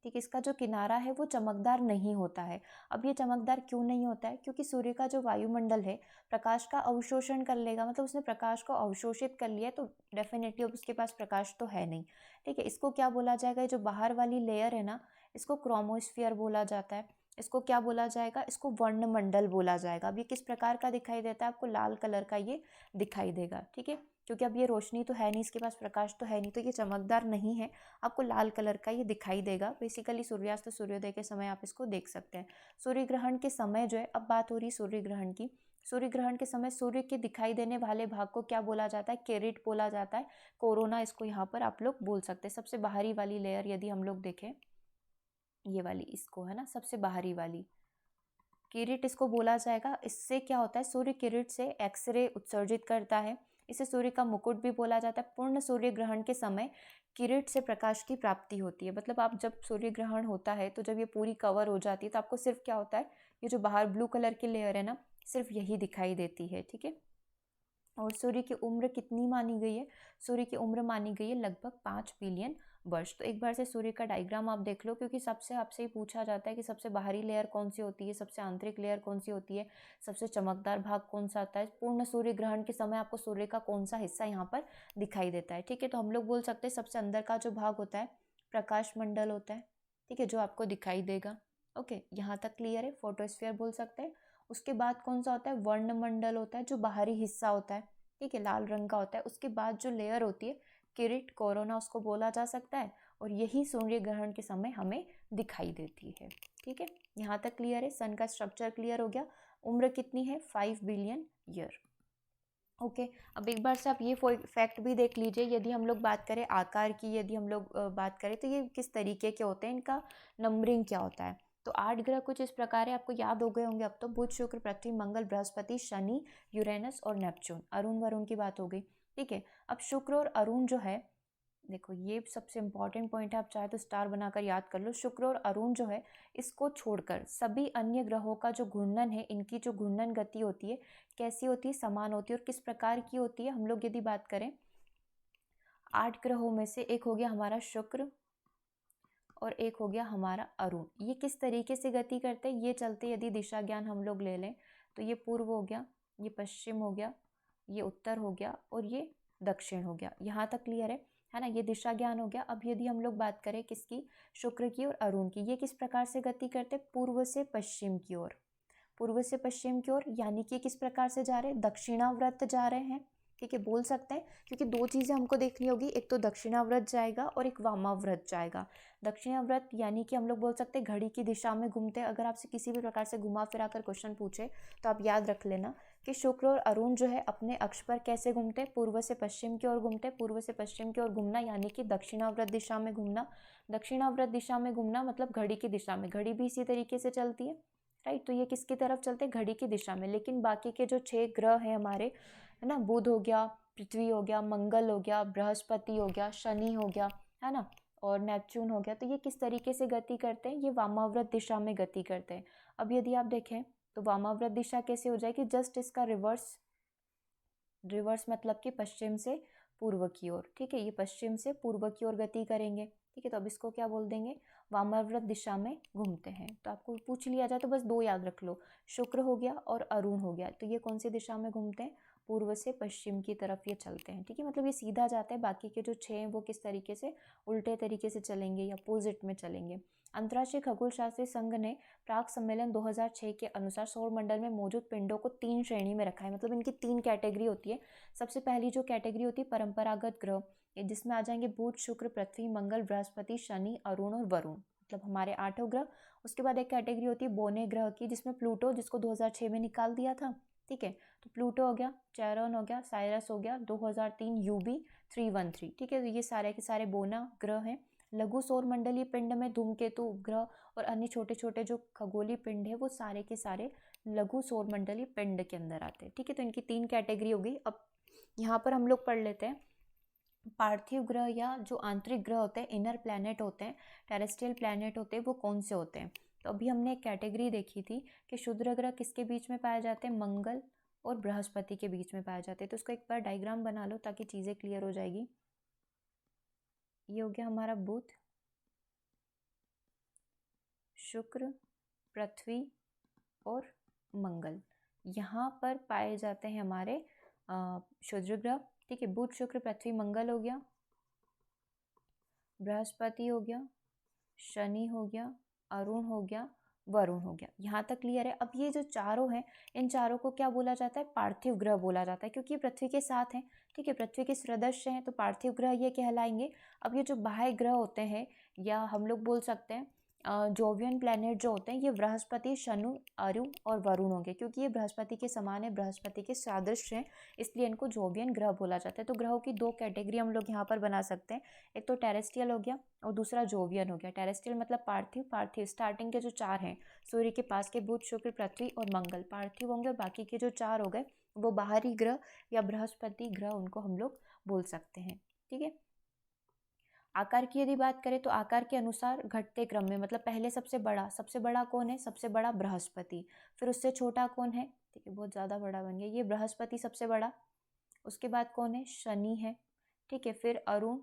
ठीक है। इसका जो किनारा है वो चमकदार नहीं होता है। अब ये चमकदार क्यों नहीं होता है, क्योंकि सूर्य का जो वायुमंडल है प्रकाश का अवशोषण कर लेगा, मतलब उसने प्रकाश को अवशोषित कर लिया, तो डेफिनेटली अब उसके पास प्रकाश तो है नहीं, ठीक है। इसको क्या बोला जाएगा, जो बाहर वाली लेयर है ना, इसको क्रोमोस्फियर बोला जाता है। इसको क्या बोला जाएगा, इसको वर्णमंडल बोला जाएगा। अब ये किस प्रकार का दिखाई देता है, आपको लाल कलर का ये दिखाई देगा, ठीक है, क्योंकि अब ये रोशनी तो है नहीं, इसके पास प्रकाश तो है नहीं, तो ये चमकदार नहीं है, आपको लाल कलर का ये दिखाई देगा। बेसिकली सूर्यास्त सूर्योदय के समय आप इसको देख सकते हैं। सूर्य ग्रहण के समय जो है, अब बात हो रही सूर्य ग्रहण की, सूर्य ग्रहण के समय सूर्य के दिखाई देने वाले भाग को क्या बोला जाता है, किरीट बोला जाता है, कोरोना इसको यहाँ पर आप लोग बोल सकते हैं। सबसे बाहरी वाली लेयर यदि हम लोग देखें, ये वाली, इसको, है ना, सबसे बाहरी वाली किरीट इसको बोला जाएगा। इससे क्या होता है, सूर्य किरीट से एक्सरे उत्सर्जित करता है, इसे सूर्य का मुकुट भी बोला जाता है। पूर्ण सूर्य ग्रहण के समय किरीट से प्रकाश की प्राप्ति होती है, मतलब आप जब सूर्य ग्रहण होता है तो जब ये पूरी कवर हो जाती है तो आपको सिर्फ क्या होता है, ये जो बाहर ब्लू कलर की लेयर है ना, सिर्फ यही दिखाई देती है, ठीक है। और सूर्य की उम्र कितनी मानी गई है, सूर्य की उम्र मानी गई है लगभग 5 बिलियन वर्ष। तो एक बार से सूर्य का डायग्राम आप देख लो, क्योंकि सबसे आपसे ही पूछा जाता है कि सबसे बाहरी लेयर कौन सी होती है, सबसे आंतरिक लेयर कौन सी होती है, सबसे चमकदार भाग कौन सा आता है। पूर्ण सूर्य ग्रहण के समय आपको सूर्य का कौन सा हिस्सा यहाँ पर दिखाई देता है, ठीक है। तो हम लोग बोल सकते हैं सबसे अंदर का जो भाग होता है प्रकाश मंडल होता है, ठीक है, जो आपको दिखाई देगा। ओके, यहाँ तक क्लियर है, फोटोस्फीयर बोल सकते हैं। उसके बाद कौन सा होता है, वर्णमंडल होता है, जो बाहरी हिस्सा होता है, ठीक है, लाल रंग का होता है। उसके बाद जो लेयर होती है किरीट, कोरोना उसको बोला जा सकता है, और यही सूर्य ग्रहण के समय हमें दिखाई देती है, ठीक है। यहाँ तक क्लियर है, सन का स्ट्रक्चर क्लियर हो गया। उम्र कितनी है, 5 बिलियन ईयर। ओके, अब एक बार से आप ये फैक्ट भी देख लीजिए, यदि हम लोग बात करें आकार की, यदि हम लोग बात करें तो ये किस तरीके के होते हैं, इनका नंबरिंग क्या होता है। तो 8 ग्रह कुछ इस प्रकार है, आपको याद हो गए होंगे अब तो, बुध शुक्र पृथ्वी मंगल बृहस्पति शनि यूरेनस और नेपच्यून। अरुण वरुण की बात हो गई, ठीक है। अब शुक्र और अरुण जो है देखो ये सबसे इंपॉर्टेंट पॉइंट है, आप चाहे तो स्टार बनाकर याद कर लो। शुक्र और अरुण जो है, इसको छोड़कर सभी अन्य ग्रहों का जो घूर्णन है, इनकी जो घूर्णन गति होती है कैसी होती है, समान होती है। और किस प्रकार की होती है, हम लोग यदि बात करें 8 ग्रहों में से एक हो गया हमारा शुक्र और एक हो गया हमारा अरुण। ये किस तरीके से गति करते हैं, ये चलते यदि दिशा ज्ञान हम लोग ले लें तो ये पूर्व हो गया, ये पश्चिम हो गया, ये उत्तर हो गया और ये दक्षिण हो गया। यहाँ तक क्लियर है ना, ये दिशा ज्ञान हो गया। अब यदि हम लोग बात करें किसकी, शुक्र की और अरुण की, ये किस प्रकार से गति करते, पूर्व से पश्चिम की ओर, पूर्व से पश्चिम की ओर, यानी कि किस प्रकार से जा रहे हैं, दक्षिणाव्रत जा रहे हैं। ठीक है, बोल सकते हैं, क्योंकि दो चीज़ें हमको देखनी होगी, एक तो दक्षिणाव्रत जाएगा और एक वामाव्रत जाएगा। दक्षिणाव्रत यानी कि हम लोग बोल सकते हैं घड़ी की दिशा में घूमते हैं। अगर आपसे किसी भी प्रकार से घुमा फिरा कर क्वेश्चन पूछे तो आप याद रख लेना कि शुक्र और अरुण जो है अपने अक्ष पर कैसे घूमते हैं, पूर्व से पश्चिम की ओर घूमते हैं। पूर्व से पश्चिम की ओर घूमना यानी कि दक्षिणाव्रत दिशा में घूमना। दक्षिणाव्रत दिशा में घूमना मतलब घड़ी की दिशा में, घड़ी भी इसी तरीके से चलती है, राइट। तो ये किसकी तरफ चलते हैं, घड़ी की दिशा में। लेकिन बाकी के जो 6 ग्रह हैं हमारे, है ना, बुध हो गया, पृथ्वी हो गया, मंगल हो गया, बृहस्पति हो गया, शनि हो गया, है ना, और नेपच्यून हो गया, तो ये किस तरीके से गति करते हैं, ये वामाव्रत दिशा में गति करते हैं। अब यदि आप देखें तो वामाव्रत दिशा कैसे हो जाएगी, जस्ट इसका रिवर्स, रिवर्स मतलब कि पश्चिम से पूर्व की ओर। ठीक है, ये पश्चिम से पूर्व की ओर गति करेंगे। ठीक है, तो अब इसको क्या बोल देंगे, वामाव्रत दिशा में घूमते हैं। तो आपको पूछ लिया जाए तो बस 2 याद रख लो, शुक्र हो गया और अरुण हो गया। तो ये कौन सी दिशा में घूमते हैं, पूर्व से पश्चिम की तरफ ये चलते हैं। ठीक है, मतलब ये सीधा जाते हैं, बाकी के जो 6 हैं वो किस तरीके से, उल्टे तरीके से चलेंगे या अपोजिट में चलेंगे। अंतर्राष्ट्रीय खगोल शास्त्री संघ ने प्राक सम्मेलन 2006 के अनुसार सौर मंडल में मौजूद पिंडों को 3 श्रेणी में रखा है, मतलब इनकी 3 कैटेगरी होती है। सबसे पहली जो कैटेगरी होती है परंपरागत ग्रह, जिसमें आ जाएंगे बुध, शुक्र, पृथ्वी, मंगल, बृहस्पति, शनि, अरुण और वरुण, मतलब हमारे 8 ग्रह। उसके बाद एक कैटेगरी होती है बोने ग्रह की, जिसमें प्लूटो, जिसको 2006 में निकाल दिया था। ठीक है, तो प्लूटो हो गया, चैरन हो गया, साइरस हो गया, 2003 यूबी 313। ठीक है, तो ये सारे के सारे बोना ग्रह हैं। लघु सौर मंडलीय पिंड में धूमकेतु, उपग्रह और अन्य छोटे छोटे जो खगोलीय पिंड है वो सारे के सारे लघु सौर मंडलीय पिंड के अंदर आते हैं। ठीक है, तो इनकी 3 कैटेगरी होगी। अब यहाँ पर हम लोग पढ़ लेते हैं पार्थिव ग्रह या जो आंतरिक ग्रह होते हैं, इनर प्लैनेट होते हैं, टेरेस्ट्रियल प्लैनेट होते हैं, वो कौन से होते हैं। तो अभी हमने एक कैटेगरी देखी थी कि क्षुद्र ग्रह किसके बीच में पाए जाते हैं, मंगल और बृहस्पति के बीच में पाए जाते हैं। तो इसको एक बार डायग्राम बना लो ताकि चीज़ें क्लियर हो जाएगी। ये हो गया हमारा बुध, शुक्र, पृथ्वी और मंगल, यहाँ पर पाए जाते हैं हमारे क्षुद्र ग्रह। ठीक है, बुध, शुक्र, पृथ्वी, मंगल हो गया, बृहस्पति हो गया, शनि हो गया, अरुण हो गया, वरुण हो गया। यहाँ तक क्लियर है। अब ये जो चारों हैं, इन चारों को क्या बोला जाता है, पार्थिव ग्रह बोला जाता है, क्योंकि ये पृथ्वी के साथ हैं। ठीक है, पृथ्वी के सदस्य हैं, तो पार्थिव ग्रह ये कहलाएंगे। अब ये जो बाह्य ग्रह होते हैं, या हम लोग बोल सकते हैं जोवियन प्लैनेट जो होते हैं, ये बृहस्पति, शनि, अरुण और वरुण होंगे, क्योंकि ये बृहस्पति के समान है, बृहस्पति के सादृश्य हैं, इसलिए इनको जोवियन ग्रह बोला जाता है। तो ग्रहों की 2 कैटेगरी हम लोग यहाँ पर बना सकते हैं, एक तो टेरेस्ट्रियल हो गया और दूसरा जोवियन हो गया। टेरेस्ट्रियल मतलब पार्थिव, पार्थिव स्टार्टिंग के जो 4 हैं सूर्य के पास के, बुध, शुक्र, पृथ्वी और मंगल पार्थिव होंगे, और बाकी के जो 4 हो गए वो बाहरी ग्रह या बृहस्पति ग्रह, उनको हम लोग बोल सकते हैं। ठीक है, आकार की यदि बात करें तो आकार के अनुसार घटते क्रम में, मतलब पहले सबसे बड़ा कौन है, सबसे बड़ा बृहस्पति, फिर उससे छोटा कौन है, ठीक है बहुत ज़्यादा बड़ा बन गया, ये बृहस्पति सबसे बड़ा, उसके बाद कौन है, शनि है। ठीक है, फिर अरुण,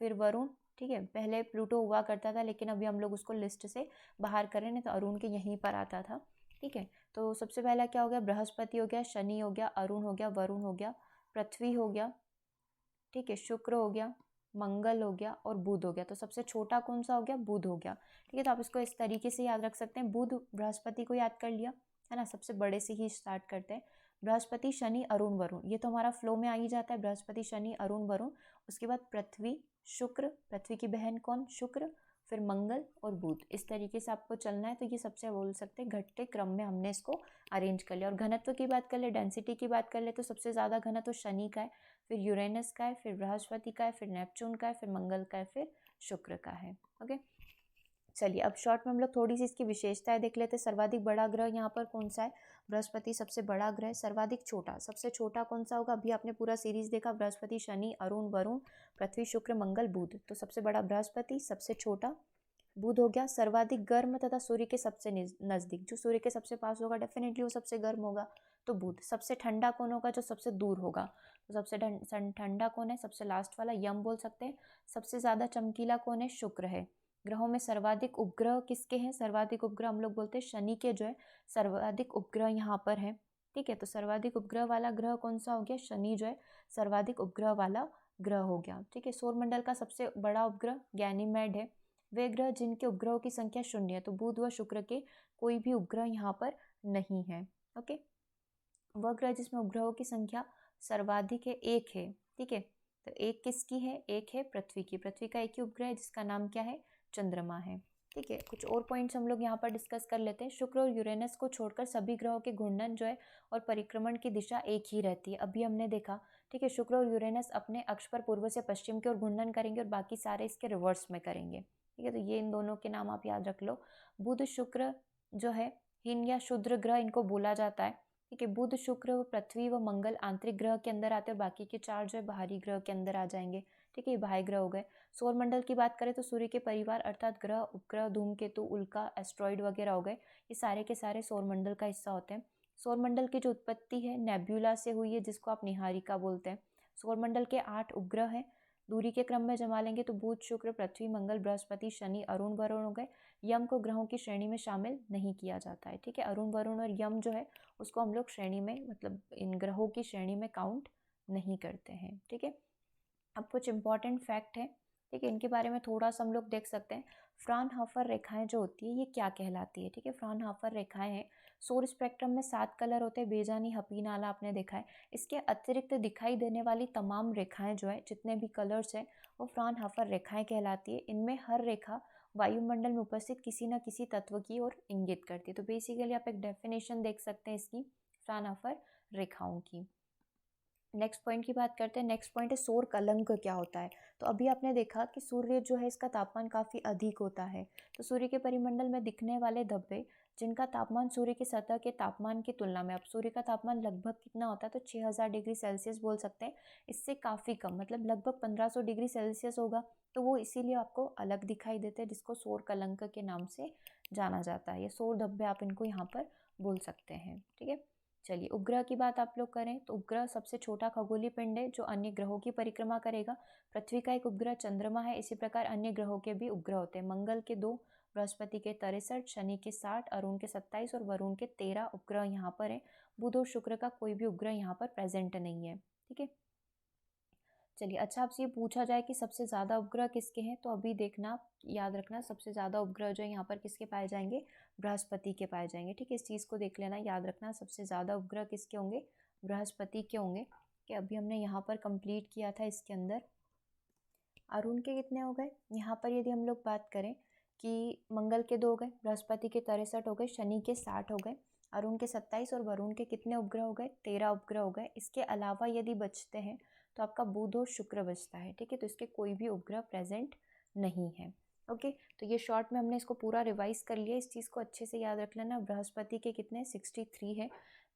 फिर वरुण। ठीक है, पहले प्लूटो हुआ करता था, लेकिन अभी हम लोग उसको लिस्ट से बाहर करें, नहीं तो अरुण के यहीं पर आता था। ठीक है, तो सबसे पहला क्या हो गया, बृहस्पति हो गया, शनि हो गया, अरुण हो गया, वरुण हो गया, पृथ्वी हो गया, ठीक है, शुक्र हो गया, मंगल हो गया और बुध हो गया। तो सबसे छोटा कौन सा हो गया, बुध हो गया। ठीक है, तो आप इसको इस तरीके से याद रख सकते हैं, बुध बृहस्पति को याद कर लिया, है ना, सबसे बड़े से ही स्टार्ट करते हैं, बृहस्पति, शनि, अरुण, वरुण, ये तो हमारा फ्लो में आ ही जाता है, बृहस्पति, शनि, अरुण, वरुण। उसके बाद पृथ्वी, शुक्र, पृथ्वी की बहन कौन, शुक्र, फिर मंगल और बुध। इस तरीके से आपको चलना है। तो ये सबसे बोल सकते हैं घटते क्रम में हमने इसको अरेंज कर लिया। और घनत्व की बात कर ले, डेंसिटी की बात कर ले, तो सबसे ज़्यादा घनत्व शनि का है, फिर यूरेनस का है, फिर बृहस्पति का है, फिर नेपच्यून का है, फिर मंगल का है, फिर शुक्र का है। ओके, चलिए अब शॉर्ट में हम लोग थोड़ी सी इसकी विशेषताएं देख लेते हैं। सर्वाधिक बड़ा ग्रह यहाँ पर कौन सा है? बृहस्पति सबसे बड़ा ग्रह। सर्वाधिक छोटा, सबसे छोटा कौन सा होगा? अभी आपने पूरा सीरीज देखा, बृहस्पति, शनि, अरुण, वरुण, पृथ्वी, शुक्र, मंगल, बुध। तो सबसे बड़ा बृहस्पति, सबसे छोटा बुध हो गया। सर्वाधिक गर्म तथा सूर्य के सबसे नजदीक, जो सूर्य के सबसे पास होगा डेफिनेटली वो सबसे गर्म होगा, तो बुध। सबसे ठंडा कौन होगा? जो सबसे दूर होगा। तो सबसे ठंडा कौन है? सबसे लास्ट वाला, यम बोल सकते हैं। सबसे ज्यादा चमकीला कौन है? शुक्र है। ग्रहों में सर्वाधिक उपग्रह किसके हैं? सर्वाधिक उपग्रह हम लोग बोलते हैं शनि के जो है सर्वाधिक उपग्रह यहाँ पर है। ठीक है, तो सर्वाधिक उपग्रह वाला ग्रह कौन सा हो गया? शनि जो है सर्वाधिक उपग्रह वाला ग्रह हो गया। ठीक है, सौरमंडल का सबसे बड़ा उपग्रह गैनीमेड है। वे ग्रह जिनके उपग्रहों की संख्या 0 है, तो बुध व शुक्र के कोई भी उपग्रह यहाँ पर नहीं है। ओके, वह ग्रह जिसमें उपग्रहों की संख्या सर्वाधिक है, 1 है। ठीक है, तो 1 किसकी है? 1 है पृथ्वी की। पृथ्वी का एक ही उपग्रह है जिसका नाम क्या है? चंद्रमा है। ठीक है, कुछ और पॉइंट्स हम लोग यहाँ पर डिस्कस कर लेते हैं। शुक्र और यूरेनस को छोड़कर सभी ग्रहों के घूर्णन जो है और परिक्रमण की दिशा एक ही रहती है, अभी हमने देखा। ठीक है, शुक्र और यूरेनस अपने अक्ष पर पूर्व से पश्चिम की ओर घूर्णन करेंगे और बाकी सारे इसके रिवर्स में करेंगे। ठीक है, तो ये इन दोनों के नाम आप याद रख लो। बुध शुक्र जो है हीन या शुद्र ग्रह इनको बोला जाता है। ठीक है, बुध शुक्र व पृथ्वी व मंगल आंतरिक ग्रह के अंदर आते हैं और बाकी के 4 जो है बाहरी ग्रह के अंदर आ जाएंगे। ठीक है, ये बाह्य ग्रह हो गए। सौरमंडल की बात करें तो सूर्य के परिवार अर्थात ग्रह, उपग्रह, धूमकेतु, उल्का, एस्ट्रॉइड वगैरह हो गए, ये सारे के सारे सौरमंडल का हिस्सा होते हैं। सौरमंडल की जो उत्पत्ति है नेब्यूला से हुई है, जिसको आप निहारिका बोलते हैं। सौरमंडल के 8 उपग्रह हैं। दूरी के क्रम में जमा लेंगे तो बुध, शुक्र, पृथ्वी, मंगल, बृहस्पति, शनि, अरुण, वरुण हो गए। यम को ग्रहों की श्रेणी में शामिल नहीं किया जाता है। ठीक है, अरुण, वरुण और यम जो है उसको हम लोग श्रेणी में, मतलब इन ग्रहों की श्रेणी में काउंट नहीं करते हैं। ठीक है, अब कुछ इंपॉर्टेंट फैक्ट है। ठीक है, इनके बारे में थोड़ा सा हम लोग देख सकते हैं। फ्राउनहोफर रेखाएं जो होती है ये क्या कहलाती है? ठीक है, फ्राउनहोफर रेखाएं हैं। सौर स्पेक्ट्रम में 7 कलर होते हैं, बेजानी, हपी, नाला आपने देखा है। इसके अतिरिक्त दिखाई देने वाली तमाम रेखाएं जो है, जितने भी कलर्स हैं, वो फ्राउनहोफर रेखाएं कहलाती है। इनमें हर रेखा वायुमंडल में उपस्थित किसी न किसी तत्व की ओर इंगित करती है। तो बेसिकली आप एक डेफिनेशन देख सकते हैं इसकी, फ्राउनहोफर रेखाओं की। नेक्स्ट पॉइंट की बात करते हैं। नेक्स्ट पॉइंट है सौर कलंक क्या होता है। तो अभी आपने देखा कि सूर्य जो है इसका तापमान काफ़ी अधिक होता है। तो सूर्य के परिमंडल में दिखने वाले धब्बे जिनका तापमान सूर्य की सतह के तापमान की तुलना में, अब सूर्य का तापमान लगभग कितना होता है? तो 6000 डिग्री सेल्सियस बोल सकते हैं। इससे काफ़ी कम, मतलब लगभग 1500 डिग्री सेल्सियस होगा, तो वो इसीलिए आपको अलग दिखाई देते हैं, जिसको सौर कलंक के नाम से जाना जाता है। ये सौर धब्बे आप इनको यहाँ पर बोल सकते हैं। ठीक है, चलिए उपग्रह की बात आप लोग करें तो उपग्रह सबसे छोटा खगोलीय पिंड है जो अन्य ग्रहों की परिक्रमा करेगा। पृथ्वी का एक उपग्रह चंद्रमा है। इसी प्रकार अन्य ग्रहों के भी उपग्रह होते हैं। मंगल के 2, बृहस्पति के 63, शनि के 60, अरुण के 27 और वरुण के 13 उपग्रह यहाँ पर है। बुध और शुक्र का कोई भी उपग्रह यहाँ पर प्रेजेंट नहीं है। ठीक है, चलिए अच्छा, आपसे ये पूछा जाए कि सबसे ज़्यादा उपग्रह किसके हैं, तो अभी देखना, याद रखना, सबसे ज़्यादा उपग्रह जो है यहाँ पर किसके पाए जाएंगे? बृहस्पति के पाए जाएंगे। ठीक है, इस चीज़ को देख लेना, याद रखना, सबसे ज़्यादा उपग्रह किसके होंगे? बृहस्पति के होंगे। कि अभी हमने यहाँ पर कंप्लीट किया था इसके अंदर। अरुण के कितने हो गए? यहाँ पर यदि हम लोग बात करें कि मंगल के 2 हो गए, बृहस्पति के 63 हो गए, शनि के 60 हो गए, अरुण के 27 और वरुण के कितने उपग्रह हो गए? 13 उपग्रह हो गए। इसके अलावा यदि बचते हैं तो आपका बुध और शुक्र बचता है। ठीक है, तो इसके कोई भी उपग्रह प्रेजेंट नहीं है। ओके, तो ये शॉर्ट में हमने इसको पूरा रिवाइज कर लिया। इस चीज़ को अच्छे से याद रख लेना। बृहस्पति के कितने? 63 है,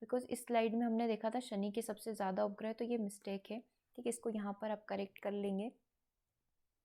बिकॉज इस स्लाइड में हमने देखा था शनि के सबसे ज़्यादा उपग्रह, तो ये मिस्टेक है। ठीक है, इसको यहाँ पर आप करेक्ट कर लेंगे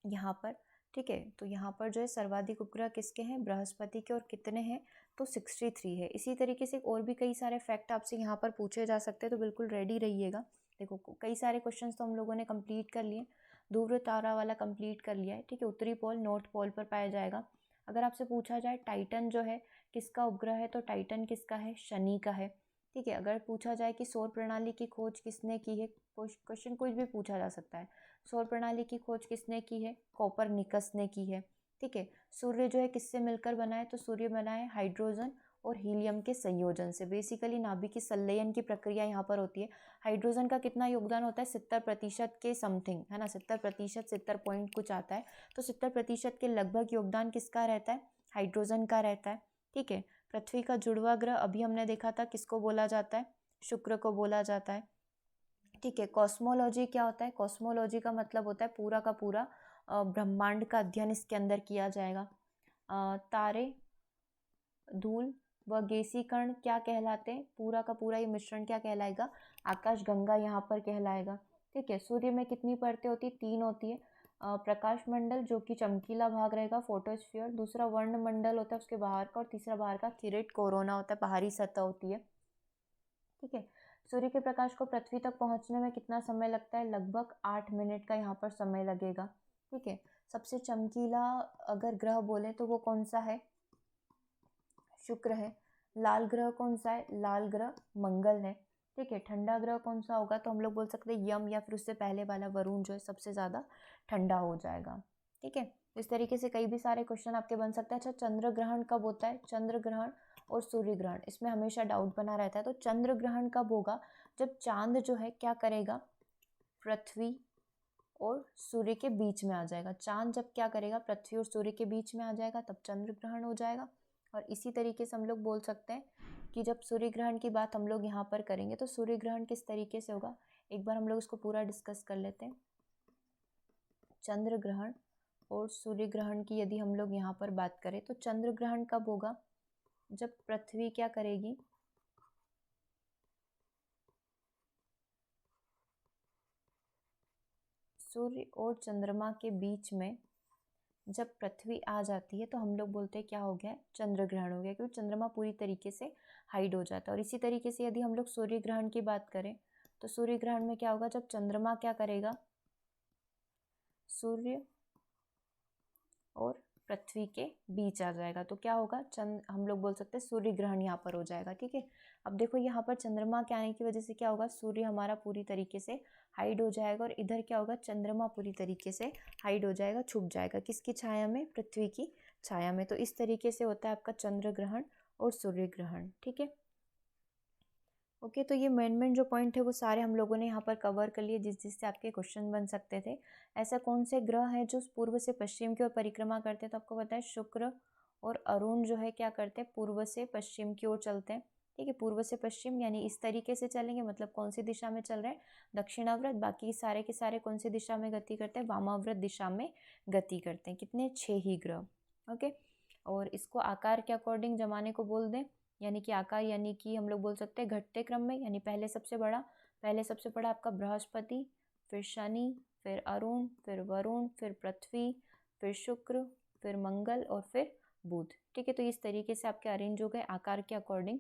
यहाँ पर। ठीक है, तो यहाँ पर जो है सर्वाधिक उपग्रह किसके हैं? बृहस्पति के। और कितने हैं? तो 63 है। इसी तरीके से और भी कई सारे फैक्ट आपसे यहाँ पर पूछे जा सकते हैं, तो बिल्कुल रेडी रहिएगा। देखो कई सारे क्वेश्चंस तो हम लोगों ने कंप्लीट कर लिए। ध्रुव तारा वाला कंप्लीट कर लिया है। ठीक है, उत्तरी पोल नॉर्थ पोल पर पाया जाएगा। अगर आपसे पूछा जाए टाइटन जो है किसका उपग्रह है, तो टाइटन किसका है? शनि का है। ठीक है, अगर पूछा जाए कि सौर प्रणाली की खोज किसने की है, क्वेश्चन कुछ भी पूछा जा सकता है। सौर प्रणाली की खोज किसने की है? कोपरनिकस ने की है। ठीक है, सूर्य जो है किससे मिलकर बना है, तो सूर्य बना है हाइड्रोजन और हीलियम के संयोजन से। बेसिकली नाभिकीय संलयन की प्रक्रिया यहाँ पर होती है। हाइड्रोजन का कितना योगदान होता है? 70% के समथिंग, है ना, 70%, 70 पॉइंट कुछ आता है। तो 70% के लगभग योगदान किसका रहता है? हाइड्रोजन का रहता है। ठीक है, पृथ्वी का जुड़वा ग्रह अभी हमने देखा था किसको बोला जाता है? शुक्र को बोला जाता है। ठीक है, कॉस्मोलॉजी क्या होता है? कॉस्मोलॉजी का मतलब होता है पूरा का पूरा ब्रह्मांड का अध्ययन इसके अंदर किया जाएगा। तारे, धूल व गैसीय कण क्या कहलाते हैं? पूरा का पूरा ये मिश्रण क्या कहलाएगा? आकाश गंगा यहाँ पर कहलाएगा। ठीक है। सूर्य में कितनी परतें होती है? 3 होती है। प्रकाश मंडल जो कि चमकीला भाग रहेगा, फोटोस्फीयर। दूसरा वर्ण मंडल होता है उसके बाहर का, और तीसरा बाहर का किरीट, कोरोना होता है, बाहरी सतह होती है। ठीक है। सूर्य के प्रकाश को पृथ्वी तक पहुंचने में कितना समय लगता है? लगभग 8 मिनट का यहाँ पर समय लगेगा। ठीक है। सबसे चमकीला अगर ग्रह बोले तो वो कौन सा है? शुक्र है। लाल ग्रह कौन सा है? लाल ग्रह मंगल है। ठीक है। ठंडा ग्रह कौन सा होगा? तो हम लोग बोल सकते हैं यम, या फिर उससे पहले वाला वरुण जो है सबसे ज़्यादा ठंडा हो जाएगा। ठीक है। इस तरीके से कई भी सारे क्वेश्चन आपके बन सकते हैं। अच्छा, चंद्र ग्रहण कब होता है? चंद्र ग्रहण और सूर्य ग्रहण, इसमें हमेशा डाउट बना रहता है। तो चंद्र ग्रहण कब होगा? जब चांद जो है क्या करेगा? पृथ्वी और सूर्य के बीच में आ जाएगा। चांद जब क्या करेगा? पृथ्वी और सूर्य के बीच में आ जाएगा, तब चंद्र ग्रहण हो जाएगा। और इसी तरीके से हम लोग बोल सकते हैं कि जब सूर्य ग्रहण की बात हम लोग यहाँ पर करेंगे तो सूर्य ग्रहण किस तरीके से होगा, एक बार हम लोग इसको पूरा डिस्कस कर लेते हैं। चंद्र ग्रहण और सूर्य ग्रहण की यदि हम लोग यहाँ पर बात करें तो चंद्र ग्रहण कब होगा? जब पृथ्वी क्या करेगी? सूर्य और चंद्रमा के बीच में जब पृथ्वी आ जाती है तो हम लोग बोलते हैं क्या हो गया? चंद्र ग्रहण हो गया, क्योंकि चंद्रमा पूरी तरीके से हाइड हो जाता है। और इसी तरीके से यदि हम लोग सूर्य ग्रहण की बात करें तो सूर्य ग्रहण में क्या होगा? जब चंद्रमा क्या करेगा? सूर्य और पृथ्वी के बीच आ जाएगा, तो क्या होगा? हम लोग बोल सकते हैं सूर्य ग्रहण यहाँ पर हो जाएगा। ठीक है। अब देखो यहाँ पर चंद्रमा के आने की वजह से क्या होगा? सूर्य हमारा पूरी तरीके से हाइड हो जाएगा, और इधर क्या होगा? चंद्रमा पूरी तरीके से हाइड हो जाएगा, छुप जाएगा। किसकी छाया में? पृथ्वी की छाया में। तो इस तरीके से होता है आपका चंद्र ग्रहण और सूर्य ग्रहण। ठीक है। ओके, तो ये मेन जो पॉइंट है वो सारे हम लोगों ने यहाँ पर कवर कर लिए, जिससे आपके क्वेश्चन बन सकते थे। ऐसा कौन से ग्रह है जो पूर्व से पश्चिम की ओर परिक्रमा करते हैं? तो आपको पता है शुक्र और अरुण जो है क्या करते हैं? पूर्व से पश्चिम की ओर चलते हैं। ठीक है। पूर्व से पश्चिम यानी इस तरीके से चलेंगे, मतलब कौन सी दिशा में चल रहे हैं? दक्षिणाव्रत। बाकी सारे के सारे कौन सी दिशा में गति करते हैं? वामाव्रत दिशा में गति करते हैं। कितने? 6 ही ग्रह। ओके। और इसको आकार के अकॉर्डिंग जमाने को बोल दें, यानी कि आकार, यानी कि हम लोग बोल सकते हैं घटते क्रम में, यानी पहले सबसे बड़ा आपका बृहस्पति, फिर शनि, फिर अरुण, फिर वरुण, फिर पृथ्वी, फिर शुक्र, फिर मंगल और फिर बुध। ठीक है। तो इस तरीके से आपके अरेंज हो गए आकार के अकॉर्डिंग।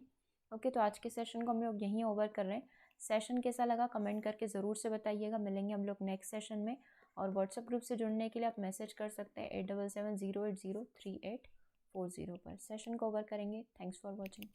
ओके, तो आज के सेशन को हम लोग यहीं ओवर कर रहे हैं। सेशन कैसा लगा कमेंट करके ज़रूर से बताइएगा। मिलेंगे हम लोग नेक्स्ट सेशन में। और व्हाट्सएप ग्रुप से जुड़ने के लिए आप मैसेज कर सकते हैं 8770803840 पर। सेशन को ओवर करेंगे। Thanks for watching.